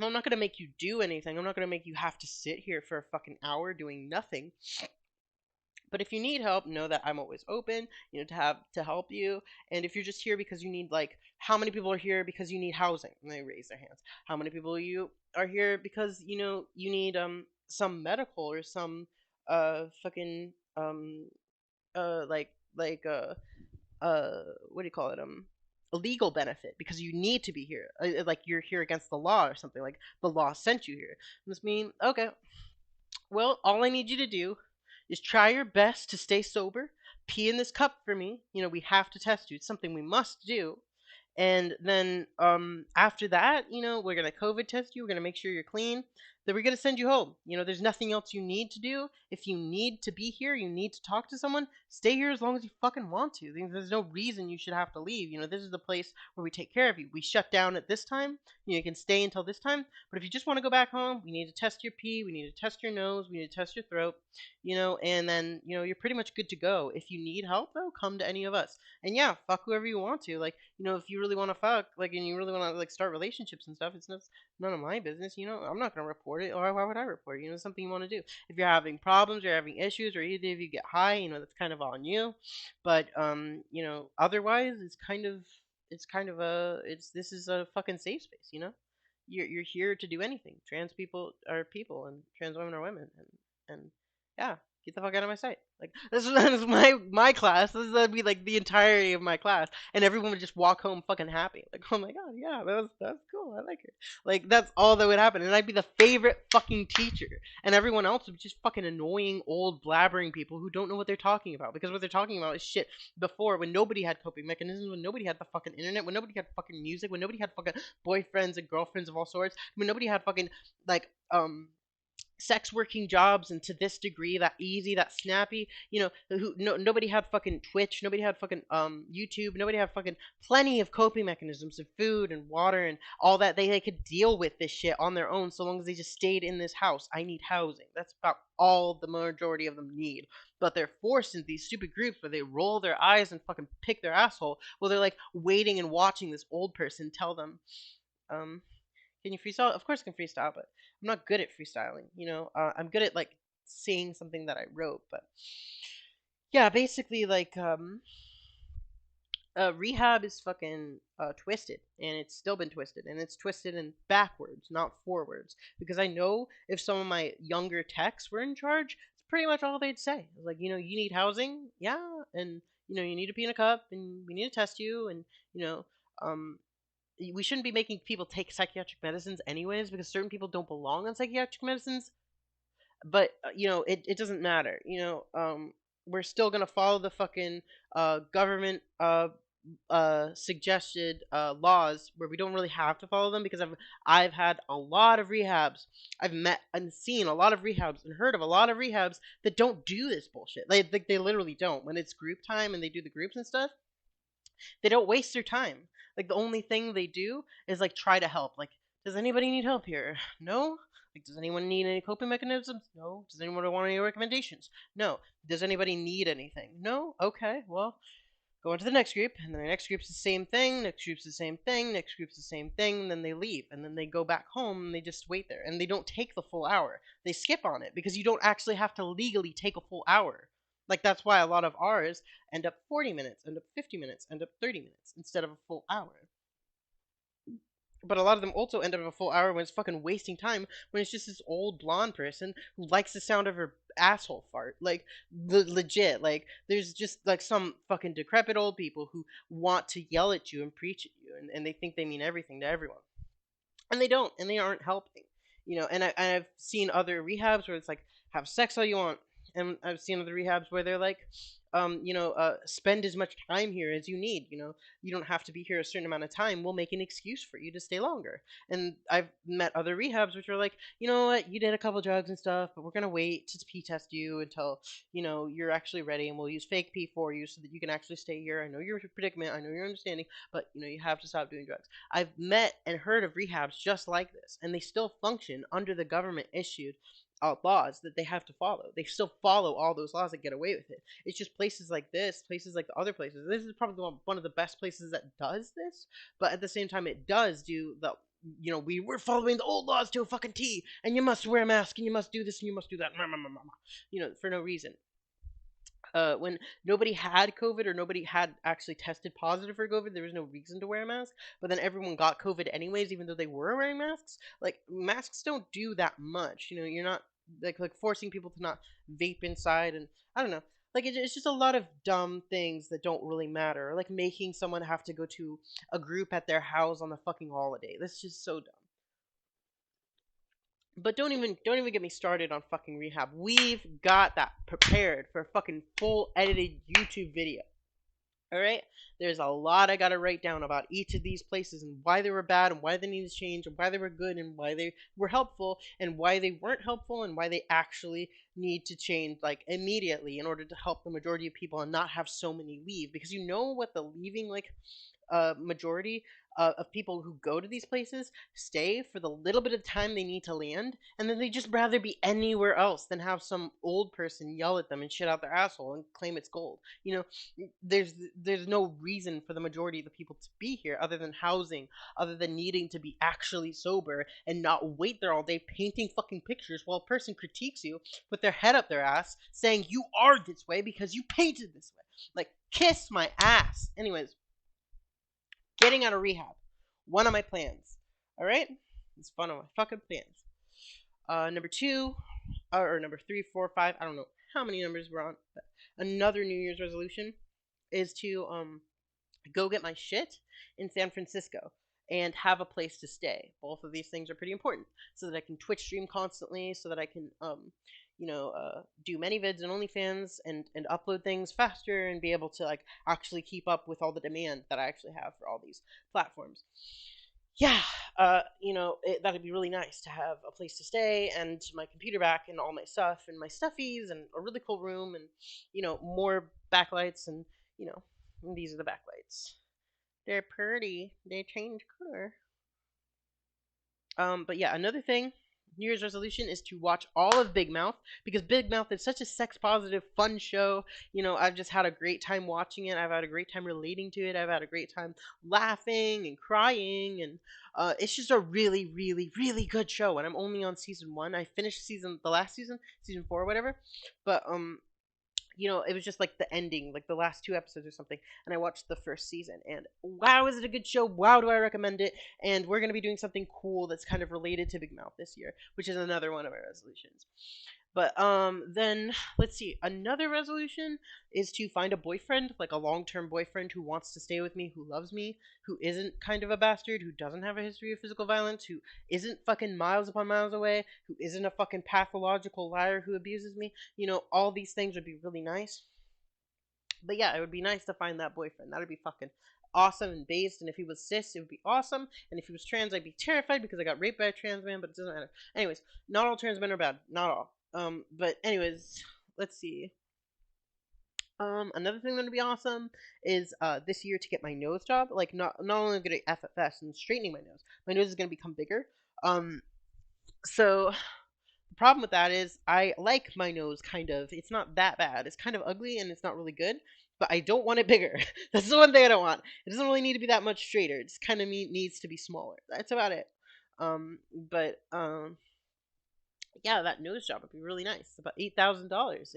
I'm not gonna make you do anything. I'm not gonna make you have to sit here for a fucking hour doing nothing. But if you need help, know that I'm always open, to help you. And if you're just here because you need, like, how many people are here because you need housing? And they raise their hands. How many people you are here because you need some medical or some fucking what do you call it, a legal benefit because you need to be here, like you're here against the law or something, like the law sent you here. This mean, okay, well, all I need you to do is try your best to stay sober, pee in this cup for me. We have to test you. It's something we must do. And then after that, we're going to COVID test you. We're going to make sure you're clean. Then we're going to send you home. There's nothing else you need to do. If you need to be here, you need to talk to someone, stay here as long as you fucking want to. There's no reason you should have to leave. This is the place where we take care of you. We shut down at this time. You can stay until this time. But if you just want to go back home, we need to test your pee. We need to test your nose. We need to test your throat. And then, you're pretty much good to go. If you need help, though, come to any of us. And yeah, fuck whoever you want to. Like, if you really want to fuck, like, and you really want to, like, start relationships and stuff, it's none of my business. I'm not going to report it. Or why would I report it? It's something you want to do. If you're having problems, you're having issues, or either if you get high, that's kind of on you. But, otherwise, this is a fucking safe space, You're here to do anything. Trans people are people, and trans women are women. And yeah, get the fuck out of my sight. Like this is my class. That'd be like the entirety of my class, and everyone would just walk home fucking happy. Like, oh my god, yeah, that's cool. I like it. Like that's all that would happen, and I'd be the favorite fucking teacher, and everyone else would be just fucking annoying old blabbering people who don't know what they're talking about, because what they're talking about is shit before, when nobody had coping mechanisms, when nobody had the fucking internet, when nobody had fucking music, when nobody had fucking boyfriends and girlfriends of all sorts, when nobody had fucking like sex working jobs, and to this degree, that easy, that snappy, nobody had fucking Twitch, nobody had fucking YouTube, nobody had fucking plenty of coping mechanisms of food and water and all that. They could deal with this shit on their own so long as they just stayed in this house. I need housing. That's about all the majority of them need. But they're forced into these stupid groups where they roll their eyes and fucking pick their asshole while they're like waiting and watching this old person tell them, can you freestyle? Of course I can freestyle, but I'm not good at freestyling. I'm good at like saying something that I wrote. But yeah, basically, like Rehab is fucking twisted, and it's still been twisted, and it's twisted in backwards, not forwards. Because I know if some of my younger techs were in charge, it's pretty much all they'd say. It's like, you need housing, yeah, and you need to pee in a cup, and we need to test you, and um, we shouldn't be making people take psychiatric medicines anyways, because certain people don't belong on psychiatric medicines. But it doesn't matter. We're still gonna follow the fucking government suggested laws where we don't really have to follow them, because I've had a lot of rehabs. I've met and seen a lot of rehabs and heard of a lot of rehabs that don't do this bullshit. They literally don't. When it's group time and they do the groups and stuff, they don't waste their time. Like, the only thing they do is like try to help. Like, does anybody need help here? No. Like, does anyone need any coping mechanisms? No. Does anyone want any recommendations? No. Does anybody need anything? No. Okay. Well, go into the next group, and then the next group's the same thing, next group's the same thing, next group's the same thing, and then they leave, and then they go back home, and they just wait there, and they don't take the full hour. They skip on it, because you don't actually have to legally take a full hour. Like, that's why a lot of ours end up 40 minutes, end up 50 minutes, end up 30 minutes, instead of a full hour. But a lot of them also end up a full hour when it's fucking wasting time, when it's just this old blonde person who likes the sound of her asshole fart. Like, legit. Like, there's just like some fucking decrepit old people who want to yell at you and preach at you, and they think they mean everything to everyone. And they don't, and they aren't helping. And I've seen other rehabs where it's like, have sex all you want. And I've seen other rehabs where they're like, spend as much time here as you need. You don't have to be here a certain amount of time. We'll make an excuse for you to stay longer. And I've met other rehabs which are like, you know what, you did a couple drugs and stuff, but we're gonna wait to pee test you until you're actually ready, and we'll use fake pee for you so that you can actually stay here. I know your predicament, I know your understanding, but you have to stop doing drugs. I've met and heard of rehabs just like this, and they still function under the government issued laws that they have to follow. They still follow all those laws and get away with it. It's just places like this, places like the other places. This is probably one of the best places that does this, but at the same time, it does do the we're following the old laws to a fucking T, and you must wear a mask, and you must do this, and you must do that, for no reason. When nobody had COVID, or nobody had actually tested positive for COVID, there was no reason to wear a mask. But then everyone got COVID anyways, even though they were wearing masks. Like, masks don't do that much. You're not like forcing people to not vape inside, and I don't know. Like, it's just a lot of dumb things that don't really matter. Or like making someone have to go to a group at their house on the fucking holiday. That's just so dumb. But don't even get me started on fucking rehab. We've got that prepared for a fucking full edited YouTube video. Alright? There's a lot I gotta write down about each of these places, and why they were bad, and why they needed to change, and why they were good, and why they were helpful, and why they weren't helpful, and why they actually need to change, like, immediately, in order to help the majority of people and not have so many leave. Because you know what the leaving, like, majority of people who go to these places stay for the little bit of time they need to land, and then they just rather be anywhere else than have some old person yell at them and shit out their asshole and claim it's gold. There's no reason for the majority of the people to be here other than housing, other than needing to be actually sober and not wait there all day painting fucking pictures while a person critiques you with their head up their ass saying you are this way because you painted this way. Like, kiss my ass. Anyways, getting out of rehab. One of my plans. Alright? It's one of my fucking plans. Number 2, or number 3, 4, 5, I don't know how many numbers we're on. But another New Year's resolution is to go get my shit in San Francisco and have a place to stay. Both of these things are pretty important, so that I can Twitch stream constantly, so that I can do many vids and OnlyFans and upload things faster and be able to like actually keep up with all the demand that I actually have for all these platforms. Yeah, that'd be really nice to have a place to stay and my computer back and all my stuff and my stuffies and a really cool room and, more backlights and, these are the backlights. They're pretty. They change color. But yeah, another thing, New Year's resolution is to watch all of Big Mouth, because Big Mouth is such a sex positive, fun show. I've just had a great time watching it. I've had a great time relating to it. I've had a great time laughing and crying, and it's just a really, really, really good show. And I'm only on season 1. I finished the last season 4 or whatever. But you know, it was just like the ending, like the last 2 episodes or something, and I watched the first season, and wow, is it a good show? Wow, do I recommend it? And we're gonna be doing something cool that's kind of related to Big Mouth this year, which is another one of my resolutions. But then let's see. Another resolution is to find a boyfriend, like a long-term boyfriend who wants to stay with me, who loves me, who isn't kind of a bastard, who doesn't have a history of physical violence, who isn't fucking miles upon miles away, who isn't a fucking pathological liar who abuses me. You know, all these things would be really nice. But yeah, it would be nice to find that boyfriend. That would be fucking awesome and based. And if he was cis, it would be awesome. And if he was trans, I'd be terrified because I got raped by a trans man, but it doesn't matter. Anyways, not all trans men are bad. Not all. But anyways, let's see. Another thing that would be awesome is this year to get my nose job. Like not only getting FFS and straightening my nose is gonna become bigger. So the problem with that is I like my nose kind of. It's not that bad. It's kind of ugly and it's not really good. But I don't want it bigger. That's the one thing I don't want. It doesn't really need to be that much straighter. It just kind of needs to be smaller. That's about it. But yeah, that nose job would be really nice. It's about $8,000,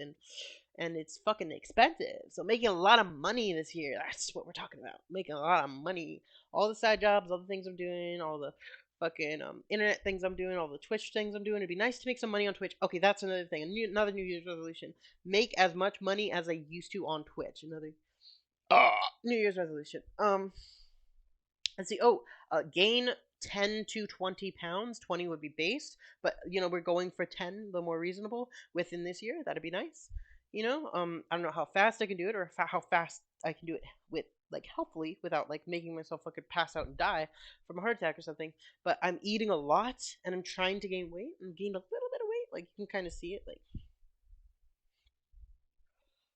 and it's fucking expensive. So making a lot of money this year. That's what we're talking about. Making a lot of money. All the side jobs, all the things I'm doing, all the fucking internet things I'm doing, all the Twitch things I'm doing. It'd be nice to make some money on Twitch. Okay, that's another thing. Another New Year's resolution. Make as much money as I used to on Twitch. Another New Year's resolution. Let's see. Gain 10 to 20 pounds. 20 would be based, but you know, we're going for 10, the more reasonable within this year. That'd be nice. You know, I don't know how fast I can do it or how fast I can do it with like healthfully without like making myself fucking pass out and die from a heart attack or something. But I'm eating a lot and I'm trying to gain weight and gained a little bit of weight. Like you can kind of see it. Like,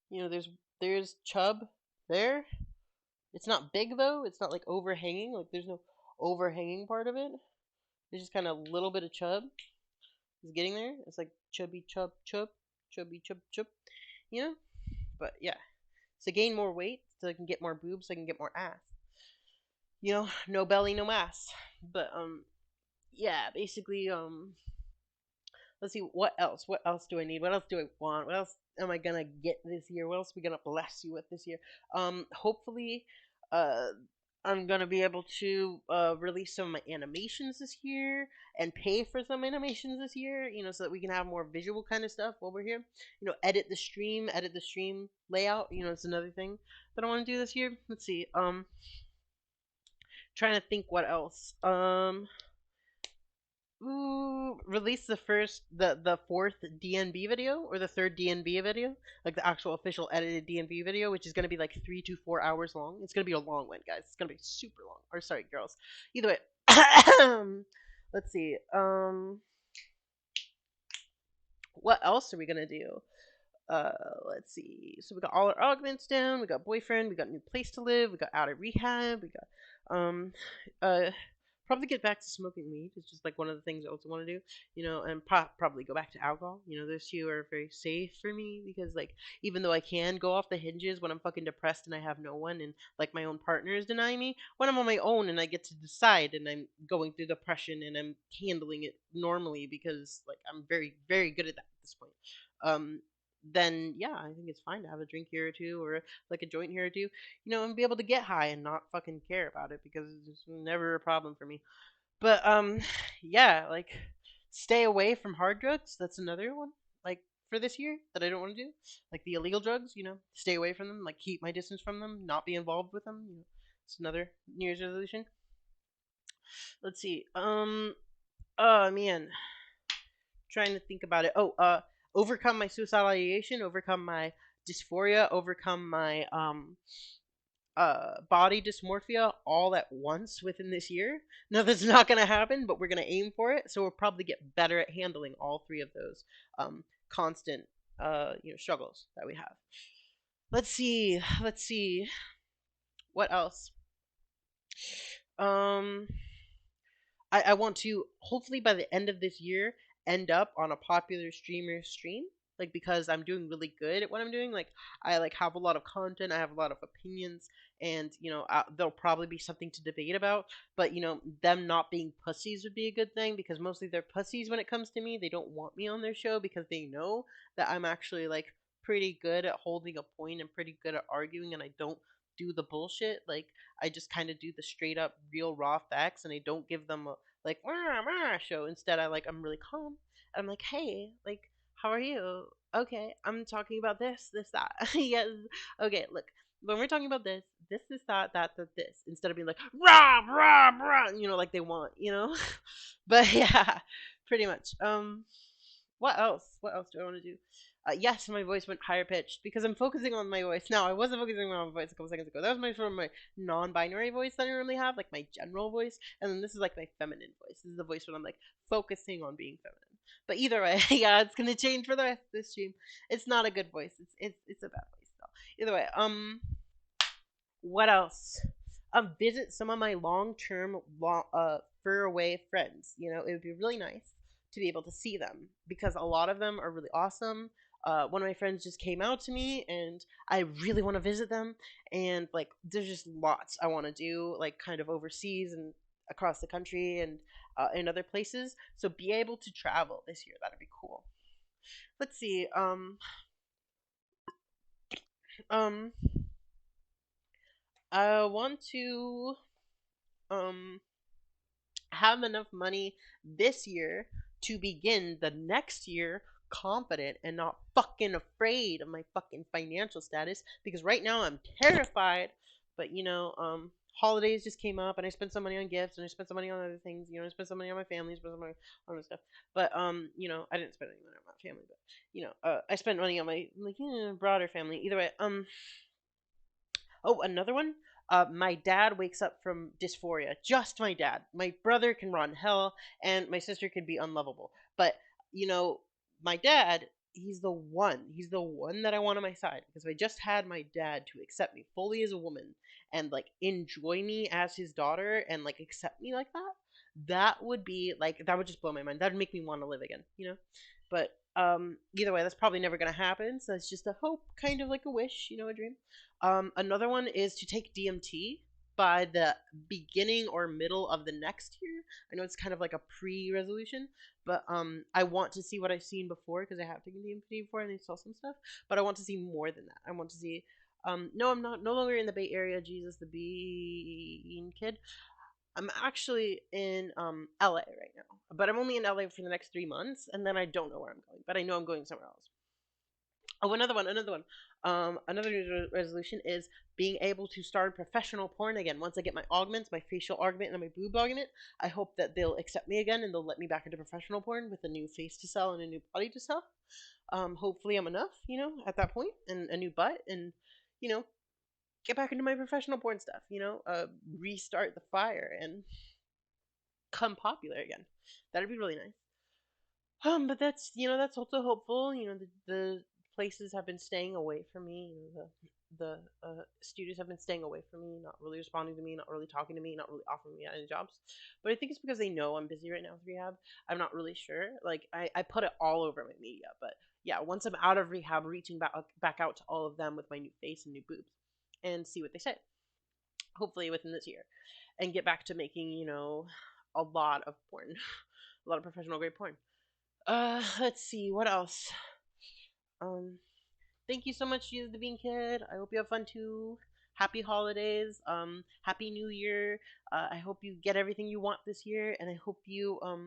you know, there's chub there. It's not big though. It's not like overhanging. Like there's no overhanging part of it. There's just kind of a little bit of chub. It's getting there. It's like chubby chub chub, chubby chub chub. You know. But yeah, so gain more weight so I can get more boobs, so I can get more ass. You know, no belly, no ass. But yeah, basically let's see, what else? What else do I need? What else do I want? What else am I gonna get this year? What else are we gonna bless you with this year? Hopefully, uh, I'm gonna be able to release some of my animations this year and pay for some animations this year. You know, so that we can have more visual kind of stuff while we're here. You know, edit the stream layout. You know, it's another thing that I want to do this year. Let's see. Trying to think what else. Release the fourth DNB video or the third DNB video, like the actual official edited DNB video, which is gonna be like 3 to 4 hours long. It's gonna be a long one, guys. It's gonna be super long. Or sorry, girls. Either way, let's see. What else are we gonna do? Let's see. So we got all our augments down. We got boyfriend. We got new place to live. We got out of rehab. We got probably get back to smoking weed. It's just like one of the things I also want to do, you know, and probably go back to alcohol. You know, those two are very safe for me because, like, even though I can go off the hinges when I'm fucking depressed and I have no one and, like, my own partner is denying me, when I'm on my own and I get to decide and I'm going through depression and I'm handling it normally because, like, I'm very, very good at that at this point. Then yeah, I think it's fine to have a drink here or two or like a joint here or two, you know, and be able to get high and not fucking care about it because it's never a problem for me. But yeah, like stay away from hard drugs. That's another one. Like for this year that I don't want to do, like the illegal drugs. You know, stay away from them. Like keep my distance from them. Not be involved with them. You know, it's another New Year's resolution. Let's see. Oh man, trying to think about it. Overcome my suicidal ideation, overcome my dysphoria, overcome my body dysmorphia all at once within this year. Now that's not gonna happen, but we're gonna aim for it. So we'll probably get better at handling all three of those constant struggles that we have. Let's see. What else? I want to hopefully by the end of this year end up on a popular streamer stream, like because I'm doing really good at what I'm doing. Like I like have a lot of content, I have a lot of opinions, and you know there'll probably be something to debate about. But you know them not being pussies would be a good thing because mostly they're pussies when it comes to me. They don't want me on their show because they know that I'm actually like pretty good at holding a point and pretty good at arguing, and I don't do the bullshit. Like, I just kind of do the straight up real raw facts, and I don't give them a like rah, rah show. Instead, I'm really calm. I'm like, hey, like, how are you? Okay, I'm talking about this, that. Yes. Okay, look, when we're talking about this, that, this, instead of being like rah, rah, rah, like they want, But yeah, pretty much. What else? What else do I want to do? Yes, my voice went higher pitched because I'm focusing on my voice now. I wasn't focusing on my voice a couple seconds ago. That was my non-binary voice that I normally have, like my general voice, and then this is like my feminine voice. This is the voice when I'm like focusing on being feminine. But either way, yeah, it's gonna change for the rest of this stream. It's not a good voice. It's a bad voice though. Either way, what else? Visit some of my long-term, fur away friends. It would be really nice to be able to see them because a lot of them are really awesome. One of my friends just came out to me, and I really want to visit them. And like, there's just lots I want to do, like kind of overseas and across the country and in other places. So be able to travel this year, that'd be cool. Let's see. I want to have enough money this year to begin the next year confident and not fucking afraid of my fucking financial status, because right now I'm terrified. But holidays just came up, and I spent some money on gifts, and I spent some money on other things. I spent some money on my family, spent some money on other stuff. But I didn't spend any money on my family, but I spent money on my broader family. Either way, oh, another one. My dad wakes up from dysphoria. Just my dad. My brother can run hell, and my sister can be unlovable. But my dad, he's the one. He's the one that I want on my side. Because if I just had my dad to accept me fully as a woman and like enjoy me as his daughter and like accept me like that, that would be like, that would just blow my mind. That would make me want to live again. But either way, that's probably never gonna happen. So it's just a hope, kind of like a wish, a dream. Another one is to take DMT by the beginning or middle of the next year. I know it's kind of like a pre-resolution, but I want to see what I've seen before, because I have taken DMT before and I saw some stuff. But I want to see more than that. I want to see. No, I'm no longer in the Bay Area. Jesus, the Bean Kid. I'm actually in LA right now, but I'm only in LA for the next 3 months, and then I don't know where I'm going, but I know I'm going somewhere else. Oh, another one. Another New resolution is being able to start professional porn again. Once I get my augments, my facial augment and my boob augment, I hope that they'll accept me again and they'll let me back into professional porn with a new face to sell and a new body to sell. Hopefully I'm enough, at that point, and a new butt, and get back into my professional porn stuff. Restart the fire and become popular again. That'd be really nice. But that's also hopeful. The places have been staying away from me. The studios have been staying away from me, not really responding to me, not really talking to me, not really offering me any jobs. But I think it's because they know I'm busy right now with rehab. I'm not really sure. Like, I put it all over my media. But yeah, once I'm out of rehab, reaching back out to all of them with my new face and new boobs and see what they say. Hopefully within this year. And get back to making, a lot of porn. A lot of professional grade porn. Let's see, what else? Thank you so much, Jesus the Bean Kid. I hope you have fun too. Happy holidays. Happy New Year. I hope you get everything you want this year, and I hope you're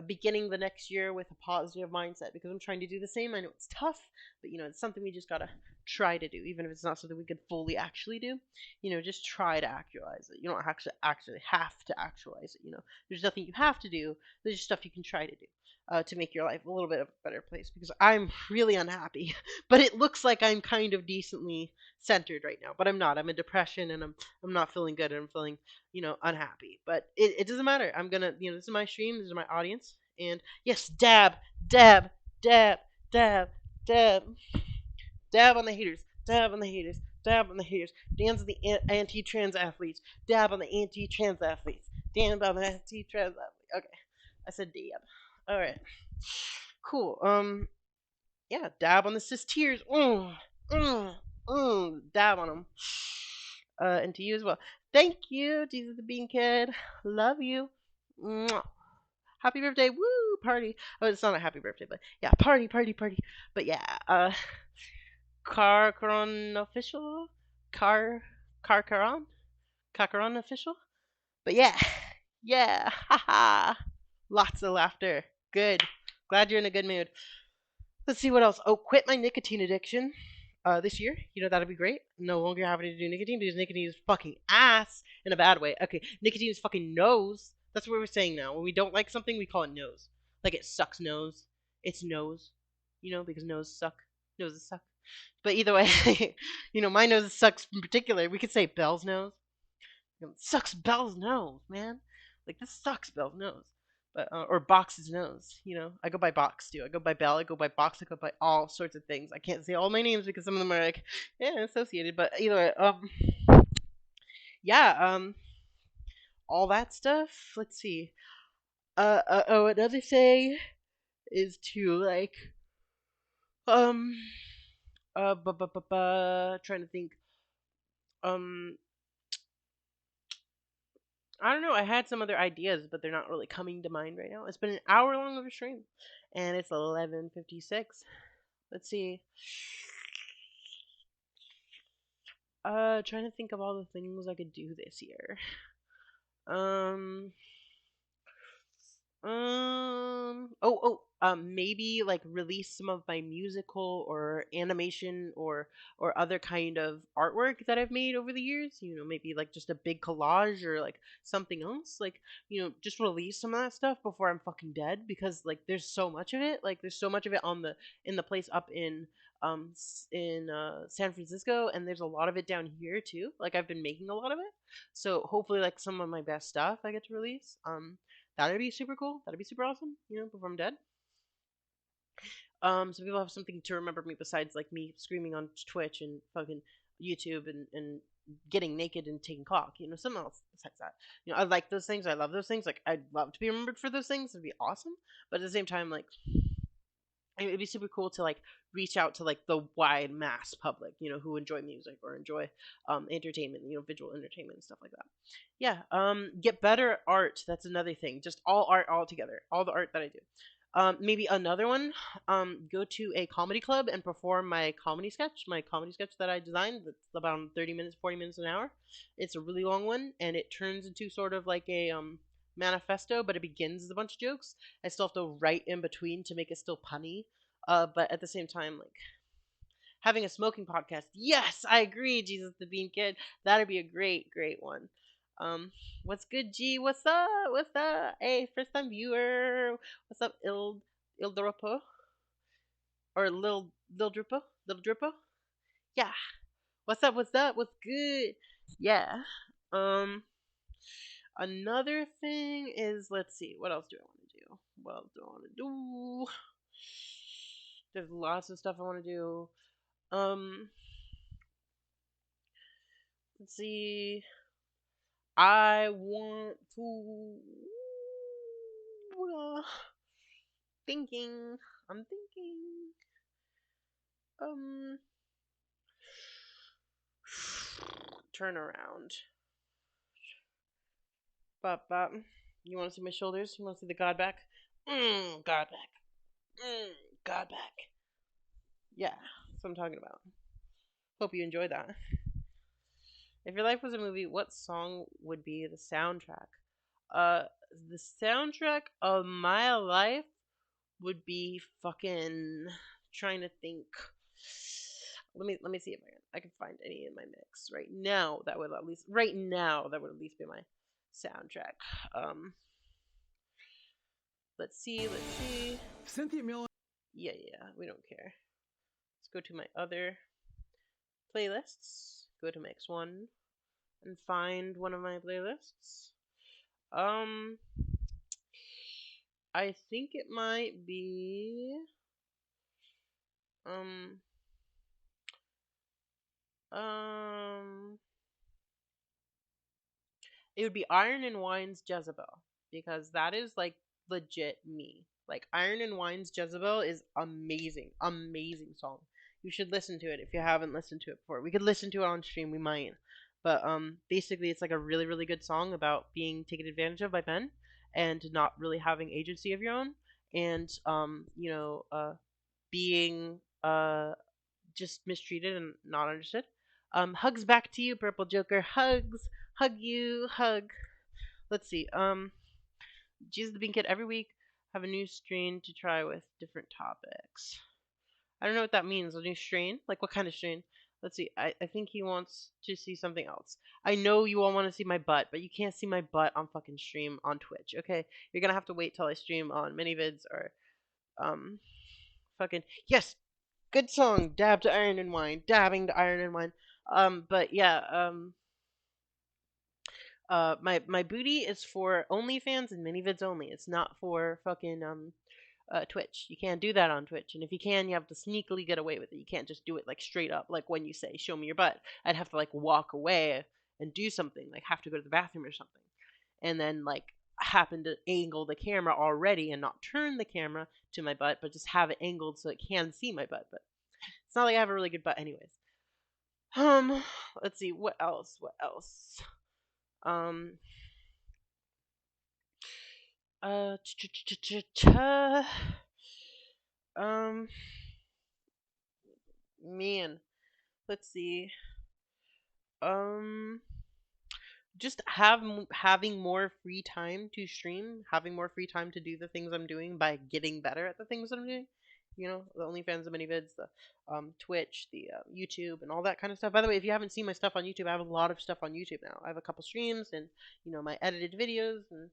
beginning the next year with a positive mindset, because I'm trying to do the same. I know it's tough, but it's something we just gotta try to do, even if it's not something we could fully actually do. Just try to actualize it. You don't actually have to actualize it. There's nothing you have to do. There's just stuff you can try to do to make your life a little bit of a better place, because I'm really unhappy. But it looks like I'm kind of decently centered right now, but I'm not. I'm in depression, and I'm not feeling good, and I'm feeling unhappy. But it doesn't matter. I'm gonna this is my stream, this is my audience, and yes, dab on the haters, dab on the haters, dab on the haters, dance on the anti-trans athletes, dab on the anti-trans athletes, dab on the anti-trans athletes. Okay, I said dab. All right, cool. Yeah, dab on the cis tears. Dab on them. And to you as well. Thank you, Jesus the Bean Kid. Love you. Mwah. Happy birthday, woo, party. Oh, it's not a happy birthday, but yeah, party, party, party. But yeah, Carcaron official, Carcaron, Carcaron official. But yeah, yeah, haha. Lots of laughter. Good. Glad you're in a good mood. Let's see what else. Oh, quit my nicotine addiction. This year, that'd be great. No longer having to do nicotine because nicotine is fucking ass in a bad way. Okay, nicotine is fucking nose. That's what we're saying now. When we don't like something, we call it nose. Like it sucks nose. It's nose. Because nose suck. Noses suck. But either way, my nose sucks in particular. We could say Belle's nose. Sucks Belle's nose, man. Like this sucks Belle's nose. But or Box's nose. I go by Box too. I go by Belle. I go by Box. I go by all sorts of things. I can't say all my names because some of them are like associated. But either way, yeah, all that stuff. Let's see. Another thing is to like trying to think. I don't know. I had some other ideas, but they're not really coming to mind right now. It's been an hour long of a stream, and it's 11:56. Let's see. Trying to think of all the things I could do this year. Maybe like release some of my musical or animation or other kind of artwork that I've made over the years. Maybe like just a big collage or like something else. Like, just release some of that stuff before I'm fucking dead because like there's so much of it. Like there's so much of it in the place up in San Francisco, and there's a lot of it down here too. Like I've been making a lot of it, so hopefully like some of my best stuff I get to release. That'd be super cool. That'd be super awesome. Before I'm dead. So people have something to remember me besides like me screaming on Twitch and fucking YouTube and getting naked and taking cock. Something else besides that. I like those things. I love those things. Like I'd love to be remembered for those things. It'd be awesome. But at the same time, like it'd be super cool to like reach out to like the wide mass public, who enjoy music or enjoy entertainment, visual entertainment and stuff like that. Yeah, get better at art. That's another thing. Just all art all together. All the art that I do. Maybe another one, go to a comedy club and perform my comedy sketch that I designed. That's about 30 minutes, 40 minutes an hour. It's a really long one, and it turns into sort of like a manifesto, but it begins as a bunch of jokes. I still have to write in between to make it still punny. But at the same time, like having a smoking podcast. Yes, I agree, Jesus the Bean Kid. That'd be a great, great one. What's good, G? What's up? What's up? Hey, first time viewer. What's up, Ildropo? Or Lil Drippo? Little Drippo? Yeah. What's up? What's up? What's good? Yeah. Another thing is, let's see, what else do I want to do? What else do I want to do? There's lots of stuff I want to do. Let's see. I want to. Thinking. I'm thinking. Turn around. Bop, bop. You want to see my shoulders? You want to see the God back? God back. God back. Yeah, that's what I'm talking about. Hope you enjoyed that. If your life was a movie, what song would be the soundtrack? The soundtrack of my life would be fucking trying to think. Let me see if I can find any in my mix right now. That would at least be my soundtrack. Let's see. Cynthia Miller. Yeah, we don't care. Let's go to my other playlists. Go to mix one and find one of my playlists. I think it might be it would be Iron and Wine's Jezebel, because that is like legit me. Like Iron and Wine's Jezebel is amazing song. You should listen to it if you haven't listened to it before. We could listen to it on stream, we might. But basically it's like a really, really good song about being taken advantage of by men. and not really having agency of your own, and being just mistreated and not understood. Hugs back to you, Purple Joker. Hugs, hug you, hug. Let's see. Jesus the Bean Kid every week have a new strain to try with different topics. I don't know what that means. A new strain? Like what kind of strain? Let's see. I think he wants to see something else. I know you all want to see my butt, but you can't see my butt on fucking stream on Twitch. Okay, you're gonna have to wait till I stream on minivids or fucking yes. Good song. Dab to Iron and Wine. Dabbing to Iron and Wine. But yeah. My booty is for OnlyFans and minivids only. It's not for fucking Twitch. You can't do that on Twitch, and if you can, you have to sneakily get away with it. You can't just do it like straight up, like when you say "show me your butt." I'd have to like walk away and do something, like have to go to the bathroom or something, and then like happen to angle the camera already and not turn the camera to my butt, but just have it angled so it can see my butt. But it's not like I have a really good butt, anyways. Let's see what else. What else? Um. Um. Man. Let's see. Um. Just having more free time to stream, having more free time to do the things I'm doing by getting better at the things that I'm doing. The OnlyFans, the minivids, the Twitch, the YouTube, and all that kind of stuff. By the way, if you haven't seen my stuff on YouTube, I have a lot of stuff on YouTube now. I have a couple streams and my edited videos, and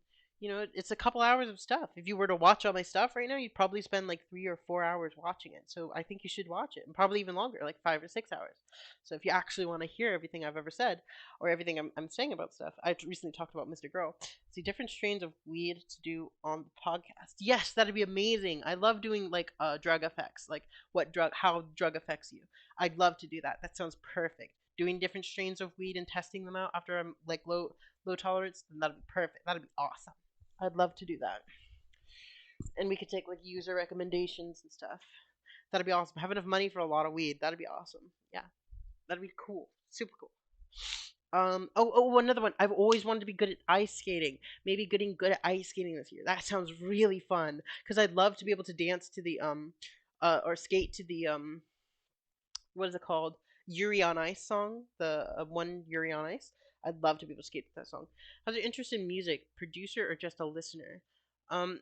it's a couple hours of stuff. If you were to watch all my stuff right now, you'd probably spend like 3 or 4 hours watching it. So I think you should watch it, and probably even longer, like 5 or 6 hours. So if you actually want to hear everything I've ever said, or everything I'm saying about stuff, I recently talked about Mr. Girl. See different strains of weed to do on the podcast. Yes, that'd be amazing. I love doing like drug effects, like how drug affects you. I'd love to do that. That sounds perfect. Doing different strains of weed and testing them out after I'm like low tolerance, then that'd be perfect. That'd be awesome. I'd love to do that. And we could take like user recommendations and stuff. That'd be awesome. Have enough money for a lot of weed. That'd be awesome. Yeah. That'd be cool. Super cool. Another one. I've always wanted to be good at ice skating. Maybe getting good at ice skating this year. That sounds really fun. Because I'd love to be able to dance to the or skate to the what is it called? Yuri on Ice song. The one Yuri on Ice. I'd love to be able to skate to that song. How's your interest in music? Producer or just a listener? I'm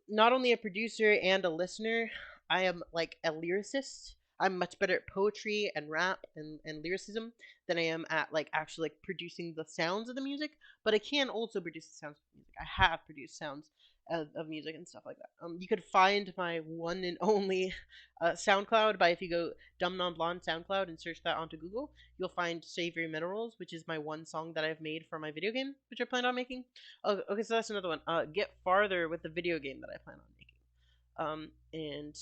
not only a producer and a listener. I am like a lyricist. I'm much better at poetry and rap and lyricism than I am at like actually like producing the sounds of the music. But I can also produce the sounds of music. I have produced sounds of music and stuff like that. You could find my one and only SoundCloud by if you go Dumbnonblonde SoundCloud and search that onto Google, you'll find Savory Minerals, which is my one song that I've made for my video game, which I plan on making. Oh, okay, so that's another one. Get Farther with the video game that I plan on making.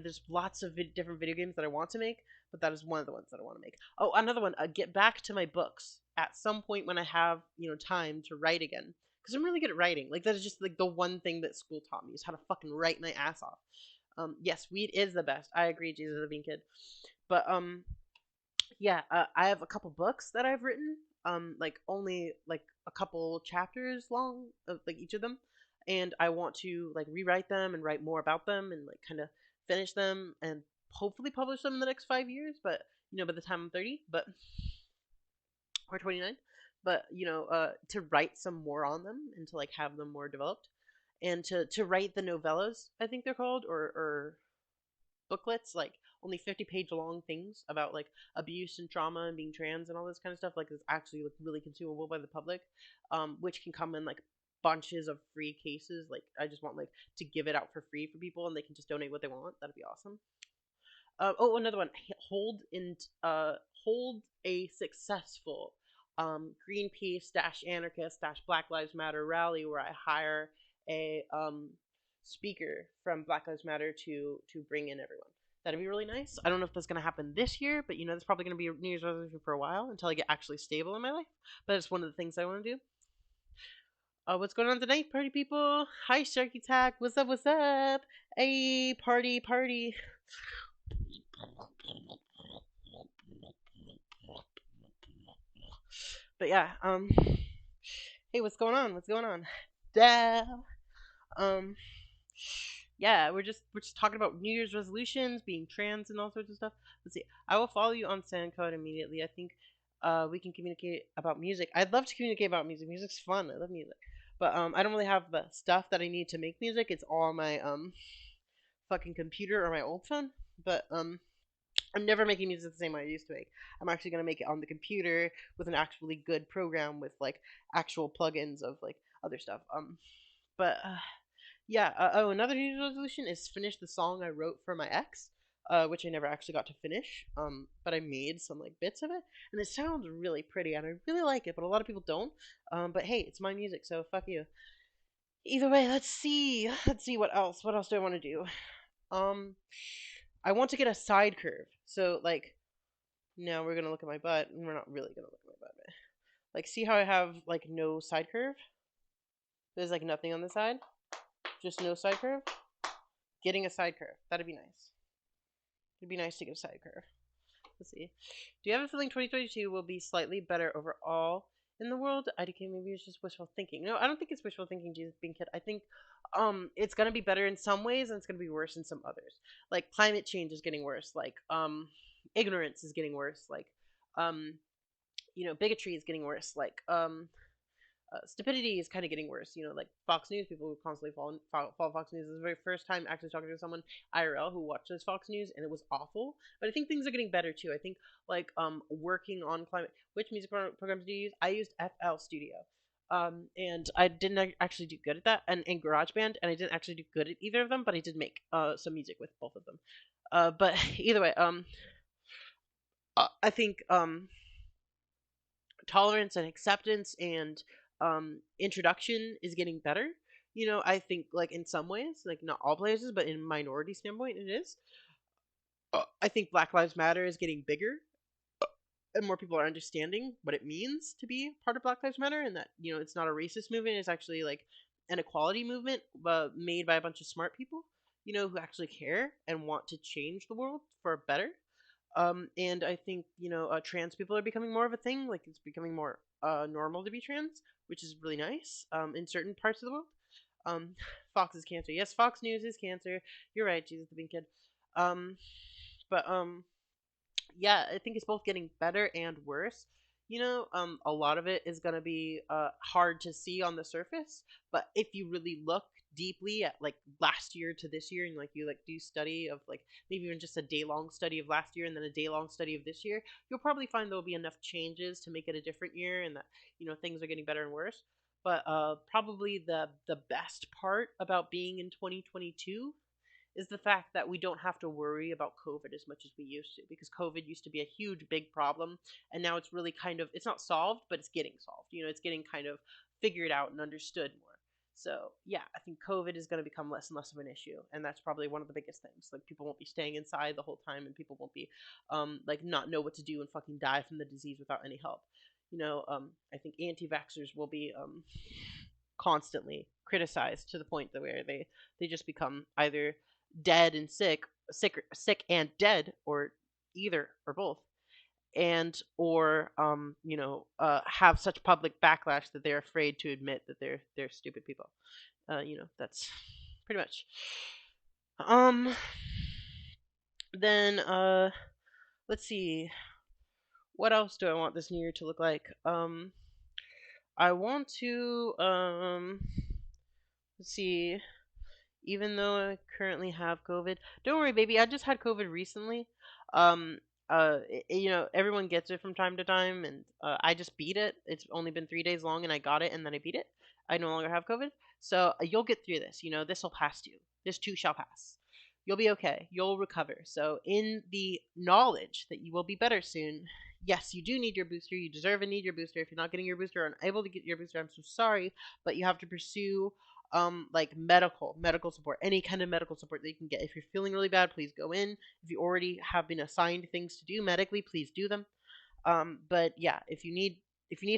There's lots of different video games that I want to make, but that is one of the ones that I want to make. Oh, another one. Get back to my books at some point when I have time to write again, because I'm really good at writing. Like that is just like the one thing that school taught me is how to fucking write my ass off. Yes, weed is the best. I agree, Jesus the Bean Kid. But I have a couple books that I've written. Like only like a couple chapters long, like each of them, and I want to like rewrite them and write more about them and like kind of finish them and hopefully publish them in the next 5 years. But by the time I'm 30, but or 29, but to write some more on them and to like have them more developed, and to write the novellas, I think they're called, or booklets, like only 50-page long things about like abuse and trauma and being trans and all this kind of stuff, like is actually like really consumable by the public, which can come in like bunches of free cases. Like I just want like to give it out for free for people and they can just donate what they want. That'd be awesome. Another one. Hold a successful Greenpeace anarchist Black Lives Matter rally where I hire a speaker from Black Lives Matter to bring in everyone. That'd be really nice. I don't know if that's going to happen this year, but that's probably going to be a New Year's resolution for a while until I get actually stable in my life. But it's one of the things I want to do. What's going on tonight, party people? Hi, Sharky Tack. What's up? What's up? Hey, party. But yeah, hey, what's going on? down. Yeah, we're just talking about New Year's resolutions, being trans, and all sorts of stuff. Let's see. I will follow you on SoundCloud immediately. I think we can communicate about music. I'd love to communicate about music. Music's fun. I love music, but I don't really have the stuff that I need to make music. It's all on my fucking computer or my old phone. But I'm never making music the same way I used to make. I'm actually gonna make it on the computer with an actually good program with like actual plugins of like other stuff. But yeah. Oh, another New Year's resolution is finish the song I wrote for my ex, which I never actually got to finish. But I made some like bits of it, and it sounds really pretty, and I really like it. But a lot of people don't. But hey, it's my music, so fuck you. Either way, let's see. Let's see what else. What else do I want to do? Um, I want to get a side curve. So like, now we're gonna look at my butt, and we're not really gonna look at my butt. But, like, see how I have like no side curve? There's like nothing on the side. Just no side curve. Getting a side curve. That'd be nice. It'd be nice to get a side curve. Let's see. Do you have a feeling 2022 will be slightly better overall in the world? IDK, maybe it's just wishful thinking. No, I don't think it's wishful thinking, Jesus being kid. I think it's gonna be better in some ways and it's gonna be worse in some others. Like climate change is getting worse. Like ignorance is getting worse. Like bigotry is getting worse. Like stupidity is kind of getting worse. Like Fox News, people who constantly follow Fox News. This is the very first time actually talking to someone IRL who watches Fox News, and it was awful. But I think things are getting better too. I think like working on climate. Which music programs do you use? I used FL Studio. And I didn't actually do good at that, and GarageBand, and I didn't actually do good at either of them, but I did make some music with both of them. But either way, I think tolerance and acceptance and introduction is getting better. I think like in some ways, like not all places, but in minority standpoint, it is. I think Black Lives Matter is getting bigger, and more people are understanding what it means to be part of Black Lives Matter, and that it's not a racist movement; it's actually like an equality movement, made by a bunch of smart people, who actually care and want to change the world for better. And I think trans people are becoming more of a thing. Like it's becoming more normal to be trans, which is really nice. In certain parts of the world. Fox is cancer. Yes, Fox News is cancer. You're right, Jesus the Bean Kid. But yeah, I think it's both getting better and worse. A lot of it is gonna be hard to see on the surface, but if you really look deeply at like last year to this year, and like you like do study of like maybe even just a day-long study of last year and then a day-long study of this year, you'll probably find there'll be enough changes to make it a different year, and that things are getting better and worse. But probably the best part about being in 2022 is the fact that we don't have to worry about COVID as much as we used to, because COVID used to be a huge, big problem, and now it's really kind of, it's not solved, but it's getting solved. It's getting kind of figured out and understood more. So yeah, I think COVID is going to become less and less of an issue, and that's probably one of the biggest things. Like people won't be staying inside the whole time, and people won't be like not know what to do and fucking die from the disease without any help. I think anti-vaxxers will be constantly criticized to the point that where they just become either dead and sick and dead, or either or both, and or have such public backlash that they're afraid to admit that they're stupid people. That's pretty much. Then let's see, what else do I want this new year to look like? I want to let's see. Even though I currently have COVID, don't worry, baby. I just had COVID recently. Um, everyone gets it from time to time, and I just beat it. It's only been 3 days long, and I got it, and then I beat it. I no longer have COVID, so you'll get through this. This will pass too. This too shall pass. You'll be okay. You'll recover. So, in the knowledge that you will be better soon, yes, you do need your booster. You deserve and need your booster. If you're not getting your booster or unable to get your booster, I'm so sorry, but you have to pursue like medical support, any kind of medical support that you can get. If you're feeling really bad, please go in. If you already have been assigned things to do medically, please do them. But yeah, if you need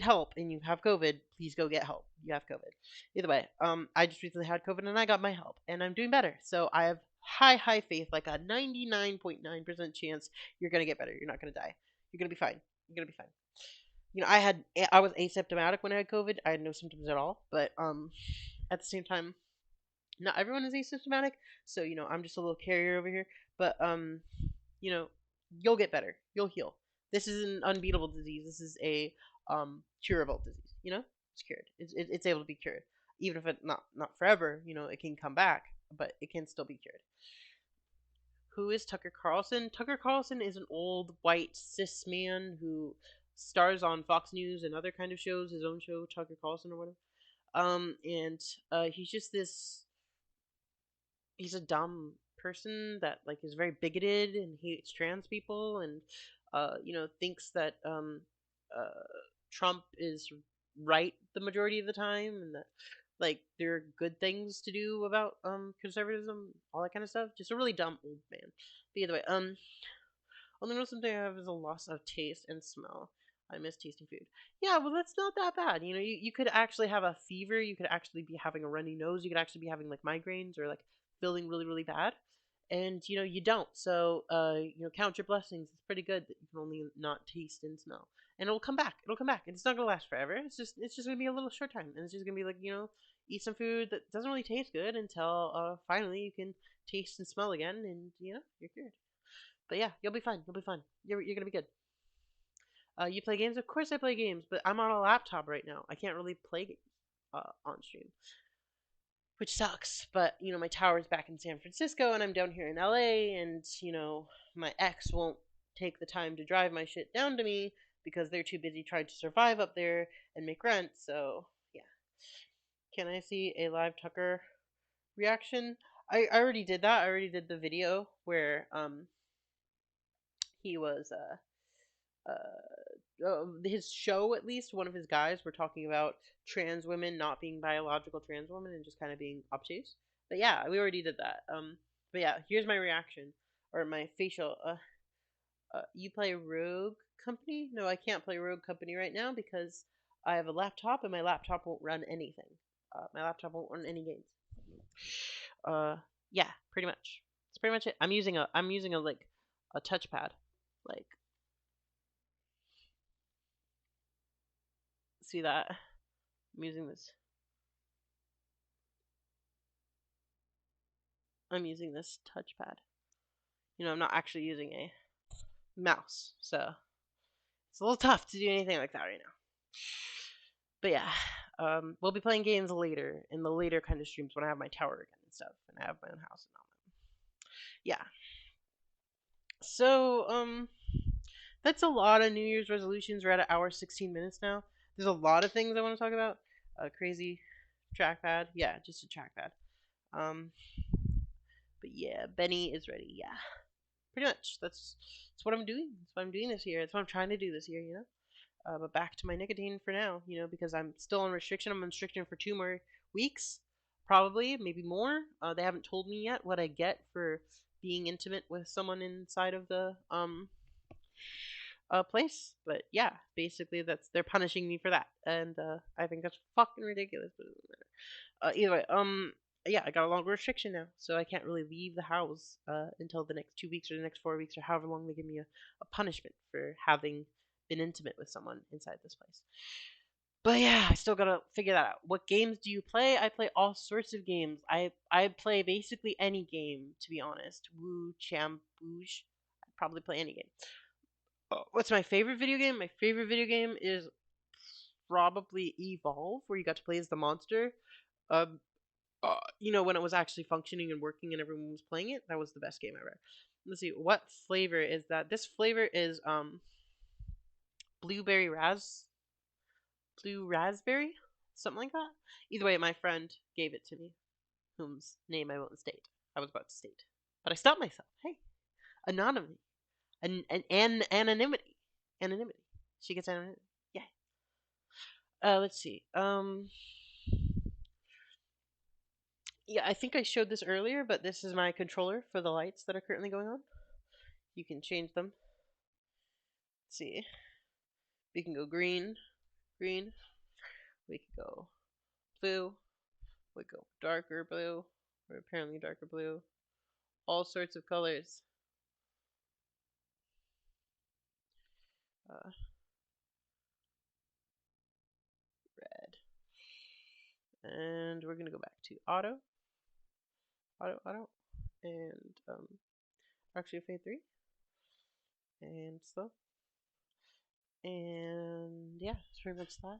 help and you have COVID, please go get help. You have COVID. Either way, I just recently had COVID and I got my help and I'm doing better. So I have high faith, like a 99.9% chance you're gonna get better. You're not gonna die. You're gonna be fine. You're gonna be fine. I was asymptomatic when I had COVID. I had no symptoms at all, but at the same time, not everyone is asymptomatic, so I'm just a little carrier over here. But you know, you'll get better. You'll heal. This is an unbeatable disease. This is a curable disease. It's cured. It's able to be cured, even if it not forever. It can come back, but it can still be cured. Who is Tucker Carlson? Tucker Carlson is an old white cis man who stars on Fox News and other kind of shows. His own show, Tucker Carlson or whatever. And he's just this. He's a dumb person that like is very bigoted and hates trans people and thinks that Trump is right the majority of the time and that like there are good things to do about conservatism, all that kind of stuff. Just a really dumb old man. But either way, only real something I have is a loss of taste and smell. I miss tasting food. Yeah, well, that's not that bad. You could actually have a fever. You could actually be having a runny nose. You could actually be having like migraines or like feeling really, really bad. And you don't. So count your blessings. It's pretty good that you can only not taste and smell. And it'll come back. It'll come back. It's not gonna last forever. It's just gonna be a little short time. And it's just gonna be like eat some food that doesn't really taste good until finally you can taste and smell again, and you're cured. But yeah, you'll be fine. You'll be fine. You're gonna be good. You play games? Of course I play games, but I'm on a laptop right now. I can't really play games on stream, which sucks. But my tower's back in San Francisco, and I'm down here in LA, and my ex won't take the time to drive my shit down to me because they're too busy trying to survive up there and make rent. So yeah. Can I see a live Tucker reaction? I already did that. I already did the video where he was his show, at least one of his guys were talking about trans women not being biological trans women and just kind of being obtuse. But yeah, we already did that. But yeah, here's my reaction or my facial. You play Rogue Company? No, I can't play Rogue Company right now because I have a laptop and my laptop won't run anything. My laptop won't run any games. Yeah, pretty much. That's pretty much it. I'm using a like a touchpad, like. See that? I'm using this. I'm using this touchpad. I'm not actually using a mouse, so it's a little tough to do anything like that right now. But yeah, we'll be playing games later in the later kind of streams when I have my tower again and stuff, and I have my own house and all that. Yeah. So that's a lot of New Year's resolutions. We're at an hour 16 minutes now. There's a lot of things I want to talk about. Crazy trackpad. Yeah, just a trackpad. But yeah, Benny is ready. Yeah, pretty much. That's what I'm doing. That's what I'm doing this year. That's what I'm trying to do this year. But back to my nicotine for now. Because I'm still on restriction. I'm on restriction for 2 more weeks, probably, maybe more. They haven't told me yet what I get for being intimate with someone inside of the place. But yeah, basically they're punishing me for that, and I think that's fucking ridiculous. But it doesn't matter. Either way, yeah, I got a longer restriction now, so I can't really leave the house until the next 2 weeks or the next 4 weeks or however long they give me a punishment for having been intimate with someone inside this place. But yeah, I still gotta figure that out. What games do you play? I play all sorts of games. I play basically any game, to be honest. Woo, Cham, Boosh. I'd probably play any game. What's my favorite video game? My favorite video game is probably Evolve, where you got to play as the monster. When it was actually functioning and working and everyone was playing it, that was the best game ever. Let's see, what flavor is that? This flavor is blue raspberry, something like that. Either way, my friend gave it to me, whose name I won't state. I was about to state, but I stopped myself. Hey, anonymity, anonymity. She gets anonymity. Yeah. Let's see. Yeah, I think I showed this earlier, but this is my controller for the lights that are currently going on. You can change them. Let's see. We can go green. We can go blue. We go darker blue, or apparently darker blue. All sorts of colors. Red. And we're gonna go back to auto, and actually fade 3, and slow, and yeah, that's pretty much that.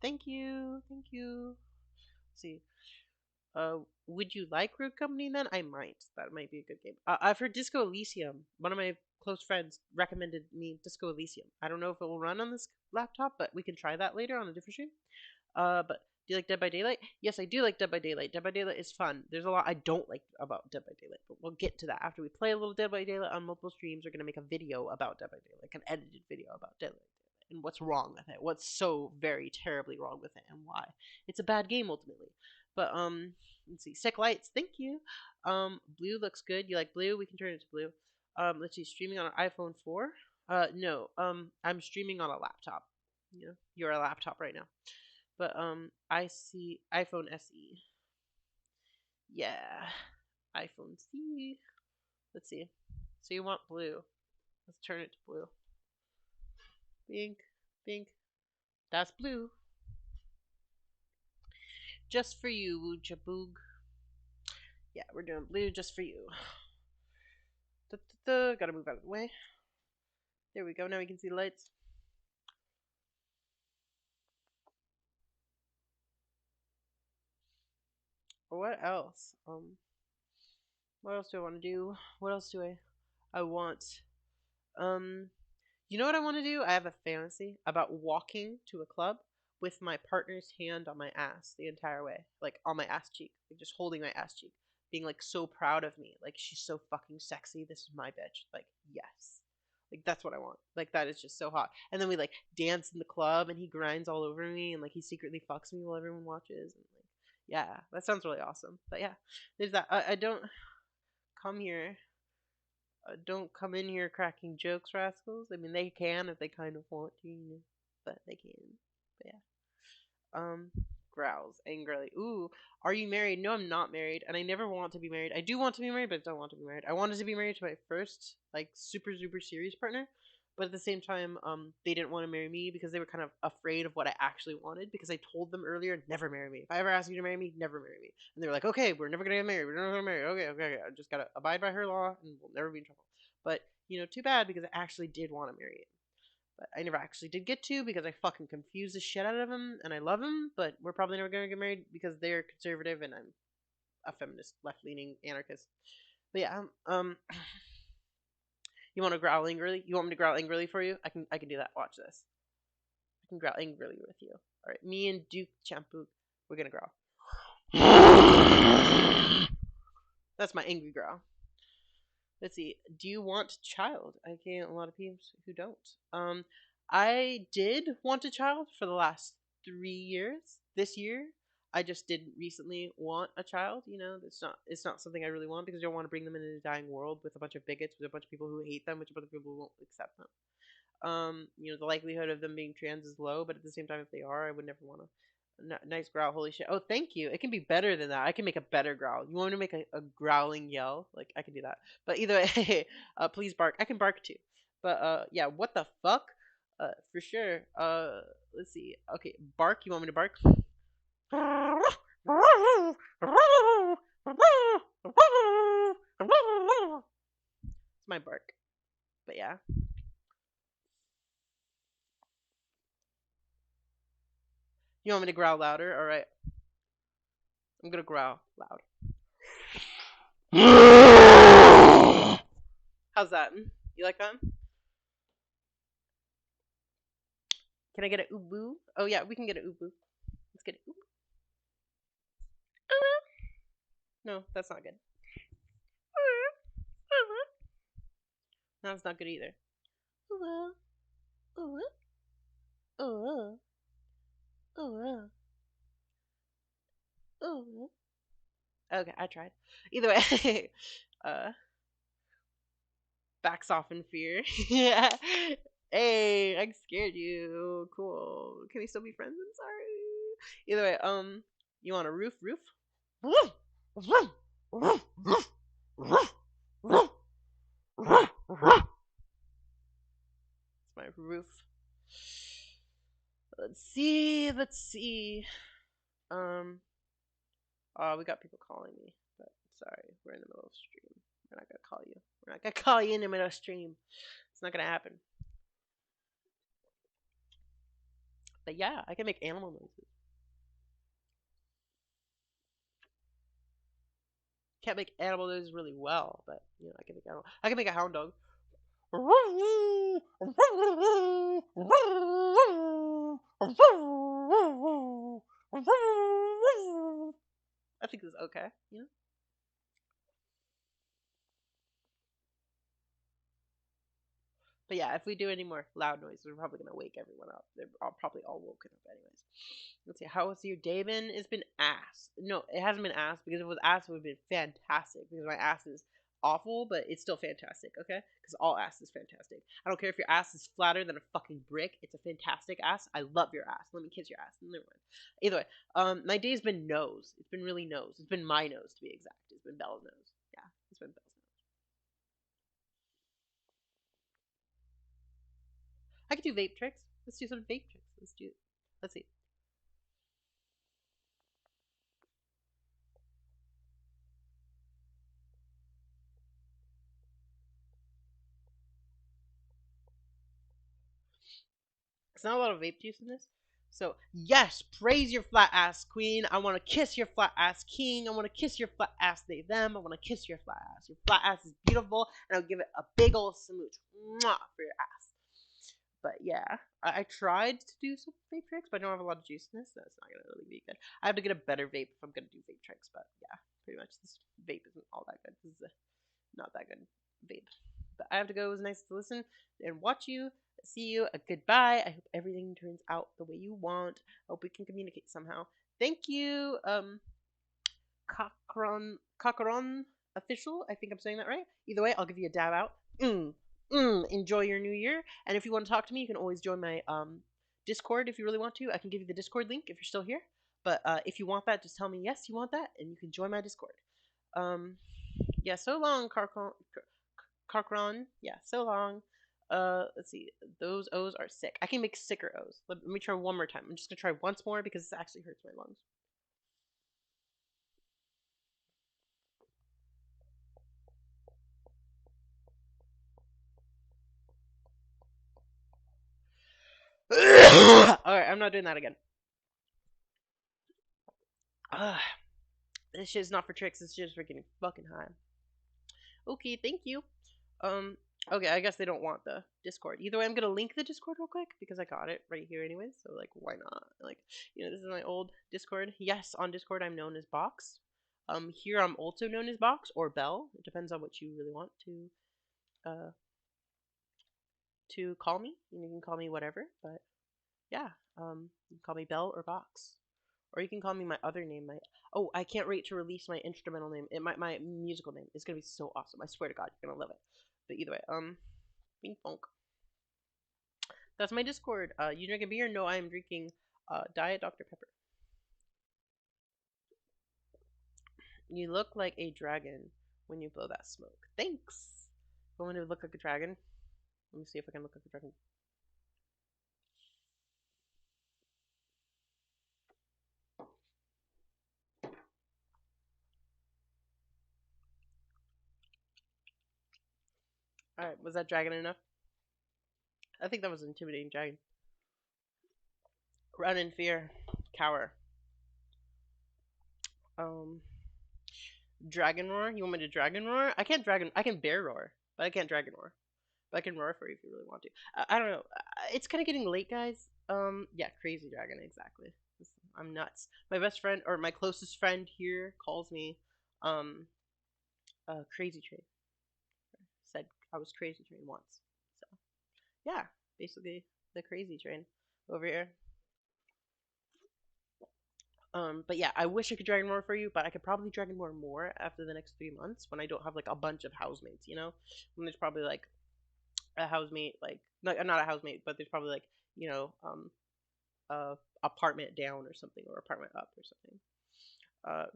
Thank you. Let's see. Would you like Road Company then? I might. That might be a good game. I've heard Disco Elysium. One of my close friends recommended me Disco Elysium. I don't know if it will run on this laptop, but we can try that later on a different stream. But do you like Dead by Daylight? Yes, I do like Dead by Daylight. Dead by Daylight is fun. There's a lot I don't like about Dead by Daylight, but we'll get to that after we play a little Dead by Daylight on multiple streams. We're gonna make a video about Dead by Daylight, like an edited video about Dead by Daylight, and what's wrong with it, what's so very terribly wrong with it, and why it's a bad game ultimately. But let's see. Sick Lights, thank you. Blue looks good. You like blue? We can turn it to blue. Let's see. Streaming on an iPhone 4. No. I'm streaming on a laptop. You know, you're a laptop right now. But I see iPhone SE. Yeah, iPhone C. Let's see. So you want blue? Let's turn it to blue. Pink. That's blue. Just for you, Jaboog. Yeah, we're doing blue just for you. Gotta move out of the way. There we go. Now we can see the lights. What else? What else do I want to do? What else do I want? You know what I want to do? I have a fantasy about walking to a club with my partner's hand on my ass the entire way, like on my ass cheek, like just holding my ass cheek, being like so proud of me, like she's so fucking sexy. This is my bitch. Like yes, like that's what I want. Like that is just so hot. And then we like dance in the club, and he grinds all over me, and like he secretly fucks me while everyone watches. And like yeah, that sounds really awesome. But yeah, there's that. I don't come here. Don't come in here cracking jokes, rascals. I mean, they can if they kind of want to, you know, but they can. But yeah. Growls angrily. Ooh, are you married? No, I'm not married, and I never want to be married. I do want to be married, but I don't want to be married. I wanted to be married to my first, like, super serious partner, but at the same time, they didn't want to marry me because they were kind of afraid of what I actually wanted, because I told them earlier, never marry me. If I ever ask you to marry me, never marry me. And they were like, okay, we're never gonna get married. We're never gonna marry. Okay. I just gotta abide by her law, and we'll never be in trouble. But, you know, too bad, because I actually did want to marry him. But I never actually did get to, because I fucking confused the shit out of him, and I love him, but we're probably never gonna get married because they're conservative and I'm a feminist, left-leaning anarchist. But yeah, you want to growl angrily? You want me to growl angrily for you? I can do that. Watch this. I can growl angrily with you. All right, me and Duke Champook, we're gonna growl. That's my angry growl. Let's see. Do you want a child? I get a lot of people who don't. I did want a child for the last 3 years. This year, I just didn't recently want a child. You know, it's not something I really want, because I don't want to bring them into a dying world with a bunch of bigots, with a bunch of people who hate them, with a bunch of people who won't accept them. You know, the likelihood of them being trans is low, but at the same time, if they are, I would never want to. Nice growl, holy shit. Oh, thank you. It can be better than that. I can make a better growl. You want me to make a growling yell? Like, I can do that. But either way, please bark. I can bark too. But yeah, what the fuck? For sure. Let's see. Okay, bark. You want me to bark? It's my bark. But yeah. You want me to growl louder? Alright. I'm gonna growl loud. How's that? You like that? Can I get an ubu? Oh yeah, we can get an ubu. Let's get an ubu. No, that's not good. No, that's not good either. Okay, I tried. Either way, backs off in fear. Yeah. Hey, I scared you. Cool. Can we still be friends? I'm sorry. Either way, you want a roof? It's my roof. let's see. We got people calling me, but sorry, we're in the middle of stream. We're not gonna call you. We're not gonna call you in the middle of stream. It's not gonna happen. But yeah, I can make animal noises. Can't make animal noises really well, but you know, I can make animal. I can make a hound dog. I think this is okay, you know. But yeah, if we do any more loud noises, we're probably gonna wake everyone up. They're probably all woken up anyways. Let's see, how has your day been? It's been ass. No, it hasn't been ass, because if it was ass, it would have been fantastic. Because my ass is awful, but it's still fantastic, okay? Because all ass is fantastic. I don't care if your ass is flatter than a fucking brick. It's a fantastic ass. I love your ass. Let me kiss your ass. Never mind. Either way, my day's been nose. It's been really nose. It's been my nose, to be exact. It's been Bella's nose. Yeah, it's been Bella's nose. I could do vape tricks. Let's do some vape tricks. Let's see. It's not a lot of vape juice in this. So, yes, praise your flat ass queen. I want to kiss your flat ass king. I want to kiss your flat ass they, them. I want to kiss your flat ass. Your flat ass is beautiful, and I'll give it a big old smooch. Mwah, for your ass. But yeah, I tried to do some vape tricks, but I don't have a lot of juice in this, so it's not going to really be good. I have to get a better vape if I'm going to do vape tricks, but yeah, pretty much this vape isn't all that good. This is not that good vape. But I have to go. It was nice to listen and watch you. See you. A goodbye. I hope everything turns out the way you want. I hope we can communicate somehow. Thank you, Cochran official. I think I'm saying that right. Either way, I'll give you a dab out. Enjoy your new year. And if you want to talk to me, you can always join my Discord if you really want to. I can give you the Discord link if you're still here. But if you want that, just tell me yes, you want that, and you can join my Discord. Yeah, so long, Carlson. Yeah, so long. Let's see. Those O's are sick. I can make sicker O's. Let me try one more time. I'm just gonna try once more because this actually hurts my lungs. Alright, I'm not doing that again. This shit's not for tricks. It's just for getting fucking high. Okay, thank you. Okay, I guess they don't want the Discord. Either way, I'm gonna link the Discord real quick because I got it right here anyways. So like, why not? Like, you know, this is my old Discord. Yes, on Discord I'm known as Box. Here I'm also known as Box or Bell. It depends on what you really want to call me. You can call me whatever, but yeah, you can call me Bell or Box. Or you can call me my other name. I can't wait to release my instrumental name. My musical name. It's gonna be so awesome. I swear to God, you're gonna love it. But either way, Bing Bonk. That's my Discord. You drinking beer? No, I am drinking Diet Dr. Pepper. You look like a dragon when you blow that smoke. Thanks. I want to look like a dragon. Let me see if I can look like a dragon. Alright, was that dragon enough? I think that was an intimidating dragon. Run in fear. Cower. Dragon roar? You want me to dragon roar? I can bear roar, but I can't dragon roar. But I can roar for you if you really want to. I don't know. It's kind of getting late, guys. Yeah, crazy dragon, exactly. I'm nuts. My best friend, or my closest friend here, calls me, crazy train. Said I was crazy train once. So, yeah, basically the crazy train over here. But yeah, I wish I could dragon roar for you, but I could probably dragon roar more after the next 3 months when I don't have like a bunch of housemates, you know? When there's probably like a housemate, like not a housemate, but there's probably like, you know, apartment down or something, or apartment up or something.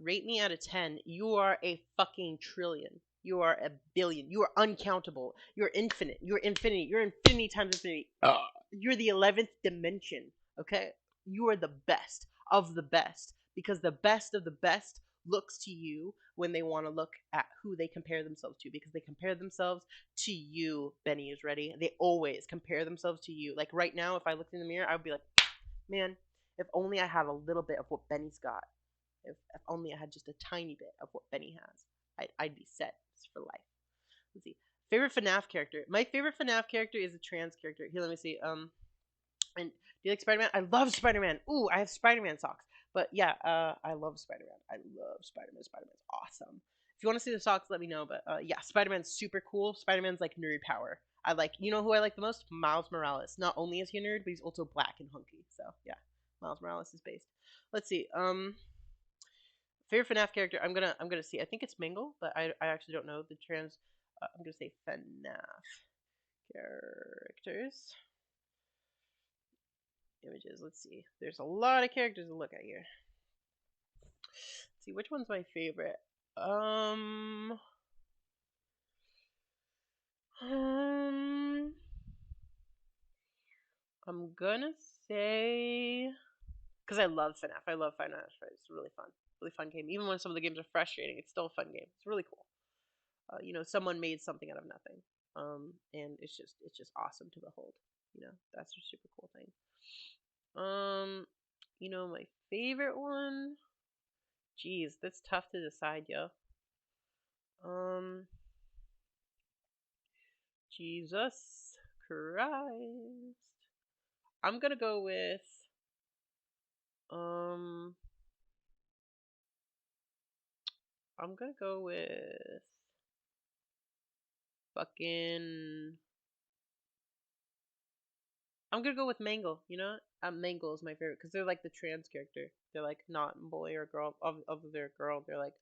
Rate me out of 10. You are a fucking trillion. You are a billion. You are uncountable. You're infinite. You're infinity. You're infinity times infinity. You're the 11th dimension. Okay? You are the best of the best, because the best of the best looks to you when they want to look at who they compare themselves to, because they compare themselves to you. Benny is ready. They always compare themselves to you. Like right now, if I looked in the mirror, I would be like, man, if only I had a little bit of what Benny's got. If only I had just a tiny bit of what Benny has, I'd be set for life. Let's see. Favorite FNAF character. My favorite FNAF character is a trans character. Here, let me see. And do you like Spider-Man? I love Spider-Man. Ooh, I have Spider-Man socks. But yeah, I love Spider-Man. I love Spider-Man. Spider-Man's awesome. If you want to see the socks, let me know. But yeah, Spider-Man's super cool. Spider-Man's like nerd power. I like, you know who I like the most? Miles Morales. Not only is he a nerd, but he's also black and hunky. So yeah, Miles Morales is based. Let's see. Favorite FNAF character. I'm gonna see. I think it's Mingle, but I actually don't know the trans. I'm gonna say FNAF characters. Images. Let's see. There's a lot of characters to look at here. Let's see, which one's my favorite? I'm gonna say, because I love FNAF. I love FNAF. It's really fun. Really fun game. Even when some of the games are frustrating, it's still a fun game. It's really cool. You know, someone made something out of nothing. And it's just awesome to behold. You know, that's a super cool thing. You know, my favorite one. Jeez, that's tough to decide, yo. Jesus Christ. I'm gonna go with I'm gonna go with fucking I'm gonna go with Mangle, you know? Mangle is my favorite because they're like the trans character. They're like not boy or girl of their girl. They're like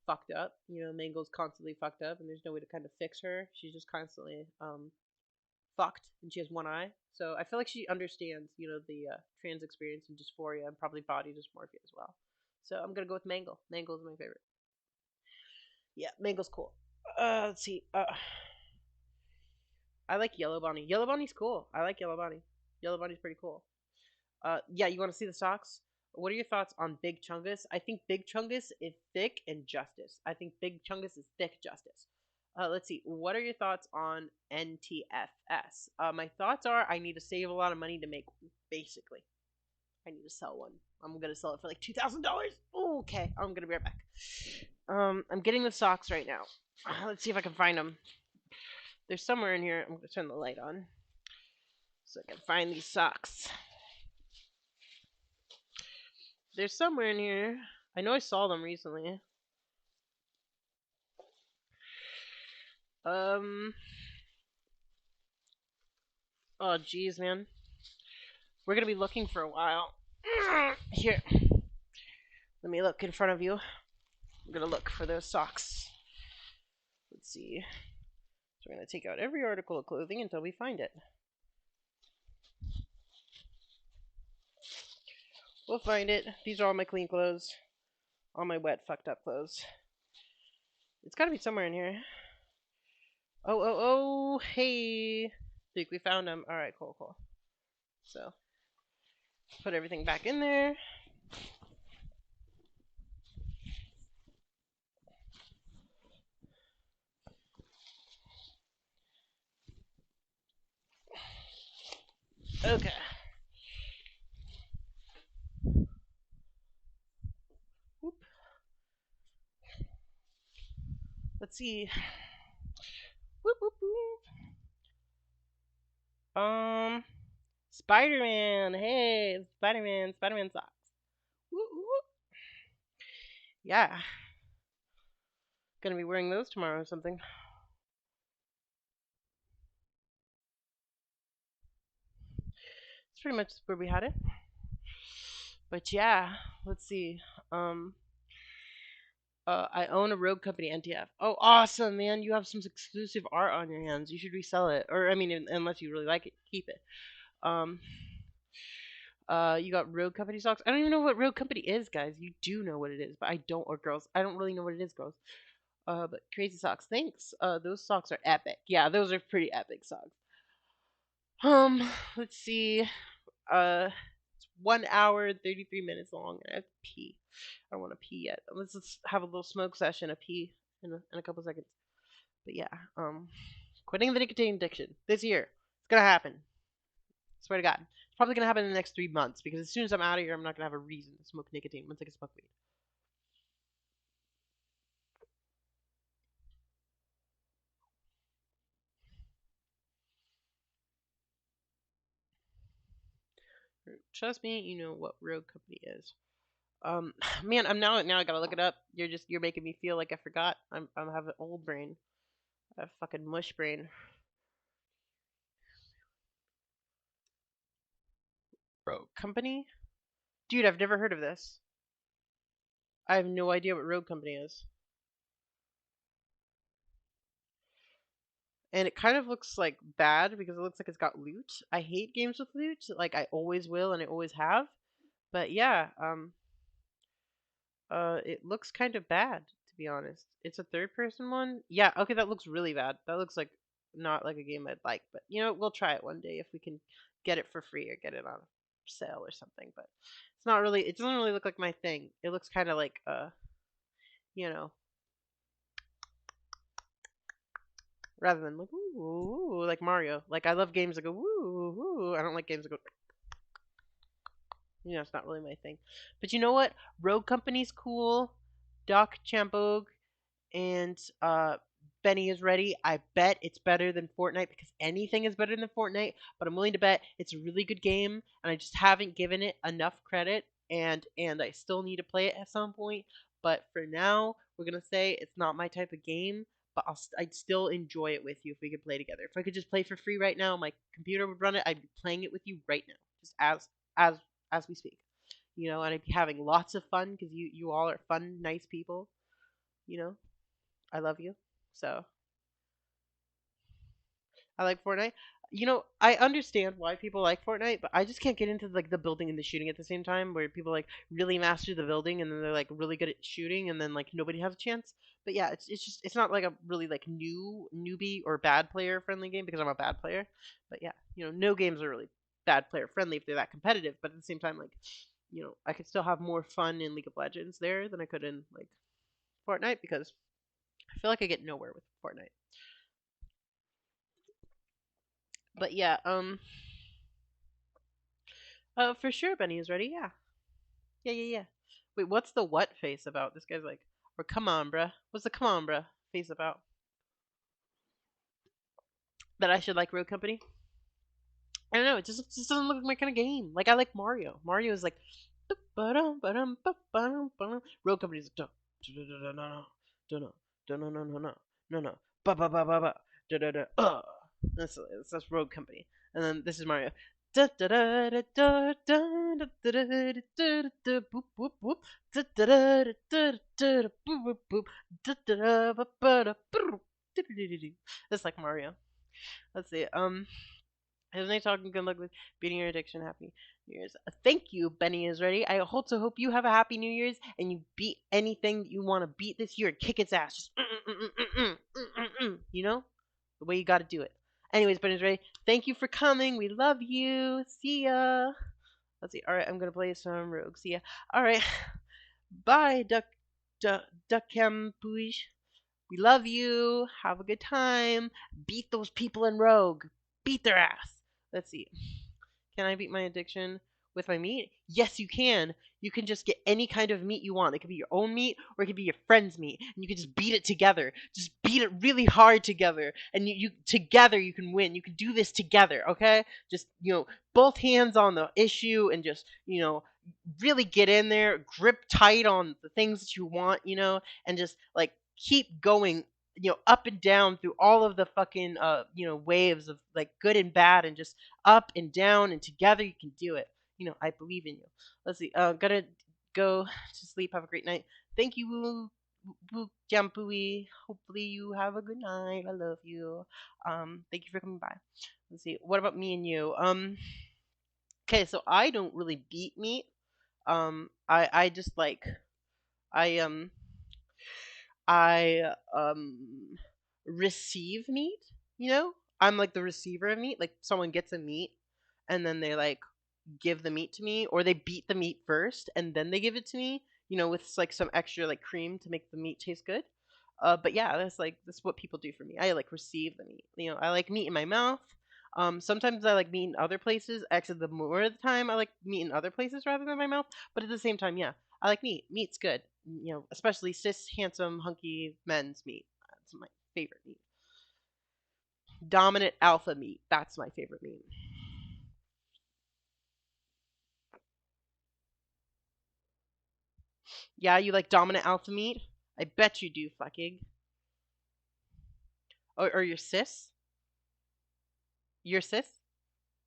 fucked up. You know, Mangle's constantly fucked up and there's no way to kind of fix her. She's just constantly fucked and she has one eye. So I feel like she understands, you know, the trans experience and dysphoria and probably body dysmorphia as well. So I'm gonna go with Mangle. Mangle's my favorite. Yeah, Mangle's cool. Let's see. I like Yellow Bonnie. Yellow Bonnie's cool. I like Yellow Bonnie. Yellow Bonnie's pretty cool. Yeah, you want to see the socks? What are your thoughts on Big Chungus? I think Big Chungus is thick and justice. I think Big Chungus is thick justice. Let's see. What are your thoughts on NTFS? My thoughts are I need to save a lot of money to make one. Basically, I need to sell one. I'm gonna sell it for like $2,000. Okay, I'm gonna be right back. I'm getting the socks right now. Let's see if I can find them. They're somewhere in here. I'm gonna turn the light on so I can find these socks. They're somewhere in here. I know I saw them recently. Oh jeez, man. We're gonna be looking for a while. Here. Let me look in front of you. I'm gonna look for those socks. Let's see. So we're gonna take out every article of clothing until we find it. We'll find it. These are all my clean clothes. All my wet, fucked up clothes. It's gotta be somewhere in here. Oh, hey. Think we found them. Alright, cool. So, put everything back in there. Okay. Whoop. Let's see. Whoop. Spider-Man. Hey, Spider-Man socks. Whoop. Yeah. Gonna be wearing those tomorrow or something. It's pretty much where we had it. But yeah, let's see. I own a Rogue Company NTF. Oh, awesome, man! You have some exclusive art on your hands. You should resell it, or I mean, unless you really like it, keep it. You got Rogue Company socks. I don't even know what Rogue Company is, guys. You do know what it is, but I don't. Or girls, I don't really know what it is, girls. But crazy socks. Thanks. Those socks are epic. Yeah, those are pretty epic socks. Let's see. 1 hour 33 minutes long, and I have to pee. I don't want to pee yet. Let's just have a little smoke session, a pee in a couple seconds. But yeah, quitting the nicotine addiction this year. It's gonna happen. Swear to God. It's probably gonna happen in the next 3 months because as soon as I'm out of here, I'm not gonna have a reason to smoke nicotine once I can smoke weed. Trust me, you know what Rogue Company is. Man, I'm now I gotta look it up. You're making me feel like I forgot. I'm having old brain. I have fucking mush brain. Rogue Company? Dude, I've never heard of this. I have no idea what Rogue Company is. And it kind of looks like bad because it looks like it's got loot. I hate games with loot. Like I always will and I always have. But yeah, it looks kind of bad to be honest. It's a third person one. Yeah, okay, that looks really bad. That looks like not like a game I'd like. But you know, we'll try it one day if we can get it for free or get it on sale or something. But it's not really. It doesn't really look like my thing. It looks kind of like you know, rather than like ooh, like Mario. Like I love games that go woo. I don't like games that go. You know, it's not really my thing. But you know what? Rogue Company's cool. Doc Champog and Benny is ready. I bet it's better than Fortnite because anything is better than Fortnite. But I'm willing to bet it's a really good game, and I just haven't given it enough credit. And I still need to play it at some point. But for now, we're gonna say it's not my type of game. But I'd still enjoy it with you if we could play together. If I could just play for free right now, my computer would run it. I'd be playing it with you right now, just as as we speak. You know, and I'd be having lots of fun because you all are fun, nice people. You know, I love you. So I like Fortnite. You know, I understand why people like Fortnite, but I just can't get into like the building and the shooting at the same time. Where people like really master the building and then they're like really good at shooting, and then like nobody has a chance. But yeah, it's just it's not like a really like newbie or bad player friendly game because I'm a bad player. But yeah, you know, no games are really bad player friendly if they're that competitive. But at the same time, like you know, I could still have more fun in League of Legends there than I could in like Fortnite because I feel like I get nowhere with Fortnite. But yeah, for sure, Benny is ready. Yeah, yeah. Wait, what's the what face about? This guy's like, or come on, bruh. What's the come on, bruh face about? That I should like Road Company? I don't know. It just doesn't look like my kind of game. Like I like Mario. Mario is like, Road Company's like, no, no, no, no, no, no, no, no, no, no, ba ba ba ba ba, da da da. That's Road Company, and then this is Mario. Da da da da da da da da da da da boop boop boop da da da da da da boop boop boop da da da ba ba da. That's like Mario. Let's see. It was nice talking. Good luck with beating your addiction. Happy New Year's. Thank you, Benny is ready. I also hope you have a happy New Year's and you beat anything that you want to beat this year and kick its ass. Just, you know, the way you got to do it. Anyways, Benny's ready. Thank you for coming. We love you. See ya. Let's see. All right, I'm gonna play some Rogue. See ya. All right. Bye, Duck Campuj. We love you. Have a good time. Beat those people in Rogue. Beat their ass. Let's see. Can I beat my addiction with my meat? Yes, you can. You can just get any kind of meat you want. It could be your own meat or it could be your friend's meat. And you can just beat it together. Just beat it really hard together. And you together you can win. You can do this together, okay? Just, you know, both hands on the issue and just, you know, really get in there, grip tight on the things that you want, you know, and just like keep going, you know, up and down through all of the fucking you know, waves of like good and bad and just up and down and together you can do it. You know, I believe in you. Let's see. Gotta go to sleep. Have a great night. Thank you, Jampui. Hopefully you have a good night. I love you. Thank you for coming by. Let's see. What about me and you? Okay, so I don't really beat meat. I just like I I receive meat, you know? I'm like the receiver of meat. Like someone gets a meat and then they like give the meat to me, or they beat the meat first and then they give it to me, with like some extra like cream to make the meat taste good. But yeah, that's what people do for me. I like receive the meat. I like meat in my mouth. Sometimes I like meat in other places. Actually, the more of the time I like meat in other places rather than my mouth. But at the same time, yeah, I like meat. Meat's good. Especially cis, handsome, hunky men's meat. That's my favorite meat. Dominant alpha meat. That's my favorite meat. Yeah, you like dominant alpha meat? I bet you do, fucking. Or you're cis? You're cis?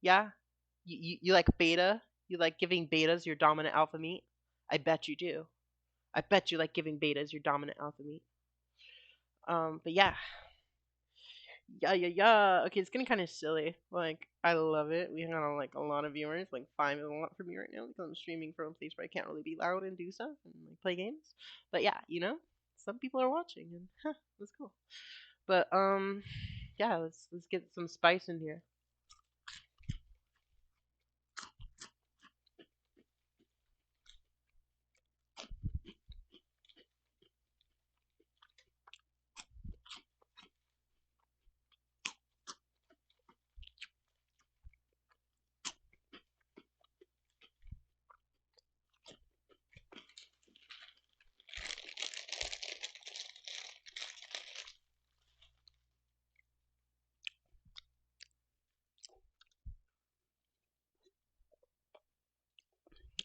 Yeah? You like beta? You like giving betas your dominant alpha meat? I bet you do. I bet you like giving betas your dominant alpha meat. But yeah. Yeah, yeah, yeah. Okay, it's getting kind of silly. Like, I love it. We got like a lot of viewers. Like 5 is a lot for me right now because I'm streaming from a place where I can't really be loud and do stuff and like play games. But yeah, some people are watching and that's cool. But yeah, let's get some spice in here.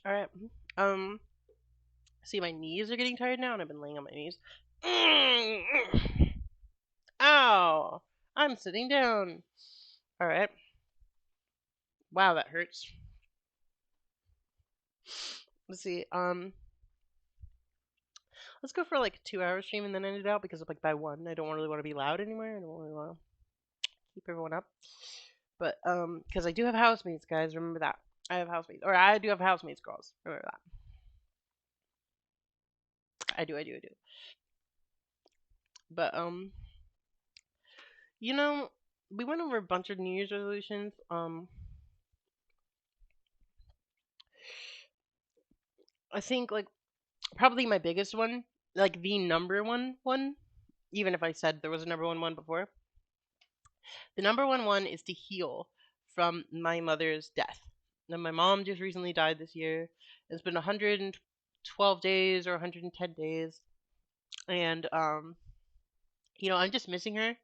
All right. Um, see, my knees are getting tired now, and I've been laying on my knees. Ow! I'm sitting down. All right. Wow, that hurts. Let's see. Let's go for like a 2-hour stream and then end it out because like by 1, I don't really want to be loud anymore. I don't really want to keep everyone up. But because I do have housemates, guys. Remember that. I have housemates, or I do have housemates, girls. Remember that. I do. But we went over a bunch of New Year's resolutions. I think like probably my biggest one, like the number one, even if I said there was a number one before. The number one is to heal from my mother's death. Now, my mom just recently died this year. It's been 112 days or 110 days, and I'm just missing her.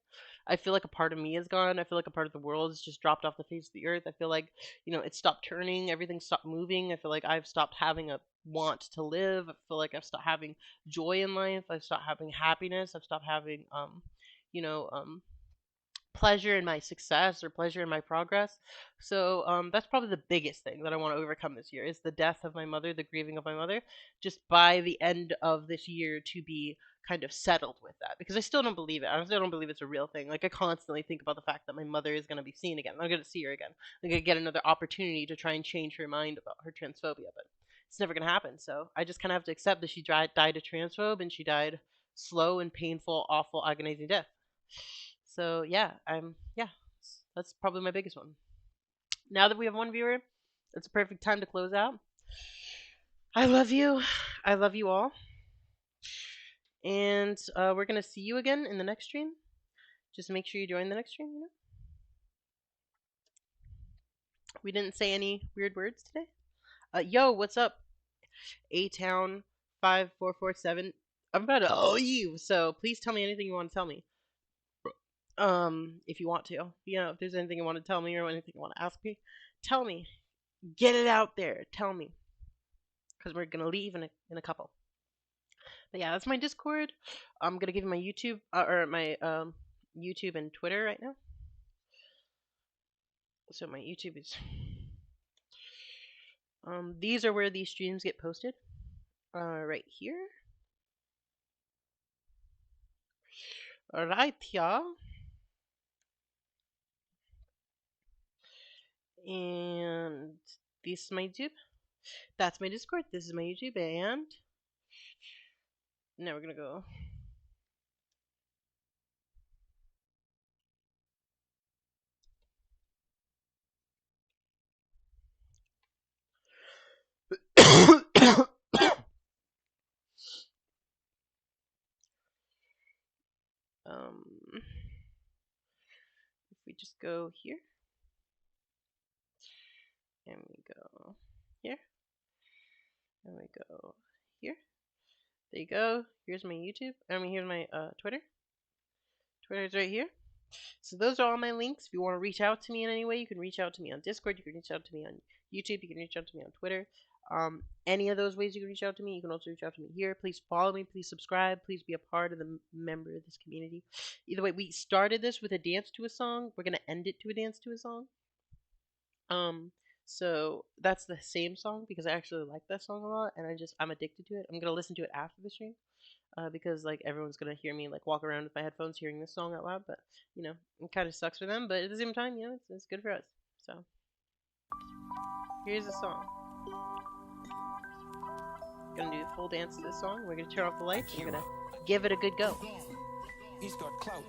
I feel like a part of me is gone. I feel like a part of the world has just dropped off the face of the earth. I feel like, it stopped turning. Everything stopped moving. I feel like I've stopped having a want to live. I feel like I've stopped having joy in life. I've stopped having happiness. I've stopped having, you know, um, pleasure in my success or pleasure in my progress. So that's probably the biggest thing that I want to overcome this year is the death of my mother, the grieving of my mother, just by the end of this year to be kind of settled with that because I still don't believe it. I still don't believe it's a real thing. Like I constantly think about the fact that my mother is going to be seen again. I'm going to see her again. I'm going to get another opportunity to try and change her mind about her transphobia, but it's never going to happen. So I just kind of have to accept that she died a transphobe and she died slow and painful, awful, agonizing death. So yeah, that's probably my biggest one. Now that we have one viewer, it's a perfect time to close out. I love you. I love you all. And we're gonna see you again in the next stream. Just make sure you join the next stream. We didn't say any weird words today. Yo, what's up? A Town 5447. I'm about to owe you. So please tell me anything you want to tell me. If you want to, if there's anything you want to tell me or anything you want to ask me, tell me. Get it out there. Tell me, because we're gonna leave in a couple. But yeah, that's my Discord. I'm gonna give you my YouTube or my YouTube and Twitter right now. So my YouTube is these are where these streams get posted. Right here. Right here. And this is my YouTube. That's my Discord. This is my YouTube, and now we're gonna go. we just go here, and we go here, and we go here. There you go. Here's my YouTube. Here's my Twitter. Twitter's right here. So those are all my links. If you want to reach out to me in any way, you can reach out to me on Discord. You can reach out to me on YouTube. You can reach out to me on Twitter. Any of those ways you can reach out to me. You can also reach out to me here. Please follow me. Please subscribe. Please be a part of the member of this community. Either way, we started this with a dance to a song. We're going to end it to a dance to a song. So that's the same song because I actually like that song a lot, and I'm addicted to it. I'm gonna listen to it after the stream, because like everyone's gonna hear me like walk around with my headphones hearing this song out loud. But you know, it kind of sucks for them. But at the same time, you know, it's good for us. So here's the song. Gonna do the full dance to this song. We're gonna turn off the lights. And we're gonna give it a good go. He's got clout.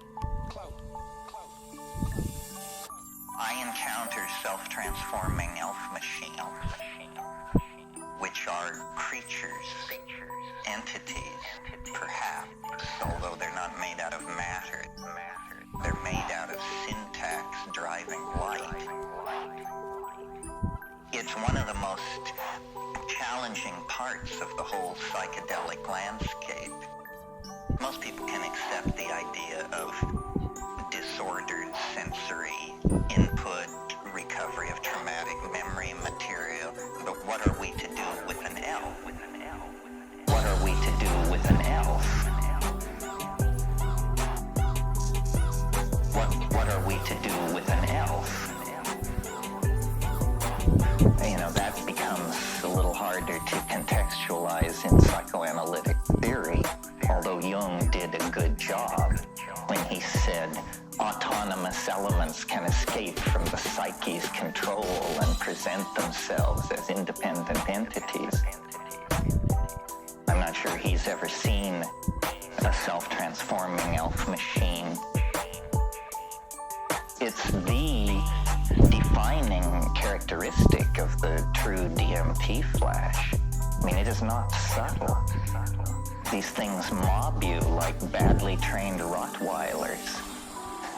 I encounter self-transforming elf machines, which are creatures, entities, perhaps, although they're not made out of matter. They're made out of syntax driving light. It's one of the most challenging parts of the whole psychedelic landscape. Most people can accept the idea of disordered sensory input, recovery of traumatic memory material, but what are we to do with an elf? What are we to do with an elf? What are we to do with an elf? You know, that becomes a little harder to contextualize in psychoanalytic theory, although Jung did a good job when he said autonomous elements can escape from the psyche's control and present themselves as independent entities. I'm not sure he's ever seen a self-transforming elf machine. It's the defining characteristic of the true DMT flash. I mean, it is not subtle. These things mob you like badly trained Rottweilers.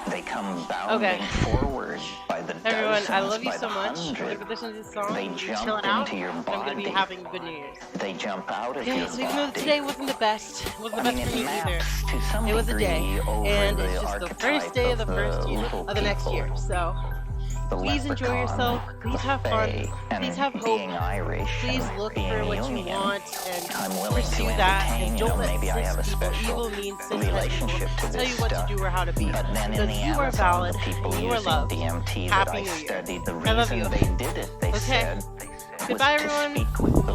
They come bounding forward by the dozens, I love you by so the much. hundred. For listening to this song, They chilling jump out. into your I'm gonna be body. having a good New Year's. They jump out of your Yeah, so even though body. today wasn't the best, wasn't the I mean, best for it me either. maps to some It was a degree day, over and the it's just the first day of the first year little of the next people, year. So the please enjoy leprechaun, yourself. Please the have fun. fae, and Please have hope. being Irish, Please and look being for what you Union, want and I'm willing pursue to that. entertain, And you know, don't let maybe I have a cis people, special evil mean cis relationship to people tell this you what stuff. to do or how to be. But then in Because the you are Amazon, valid. the people You are using loved. DMT that Happy I New Year. studied, the I love reason you. they did it, they Okay. said, was Goodbye, to everyone. speak with the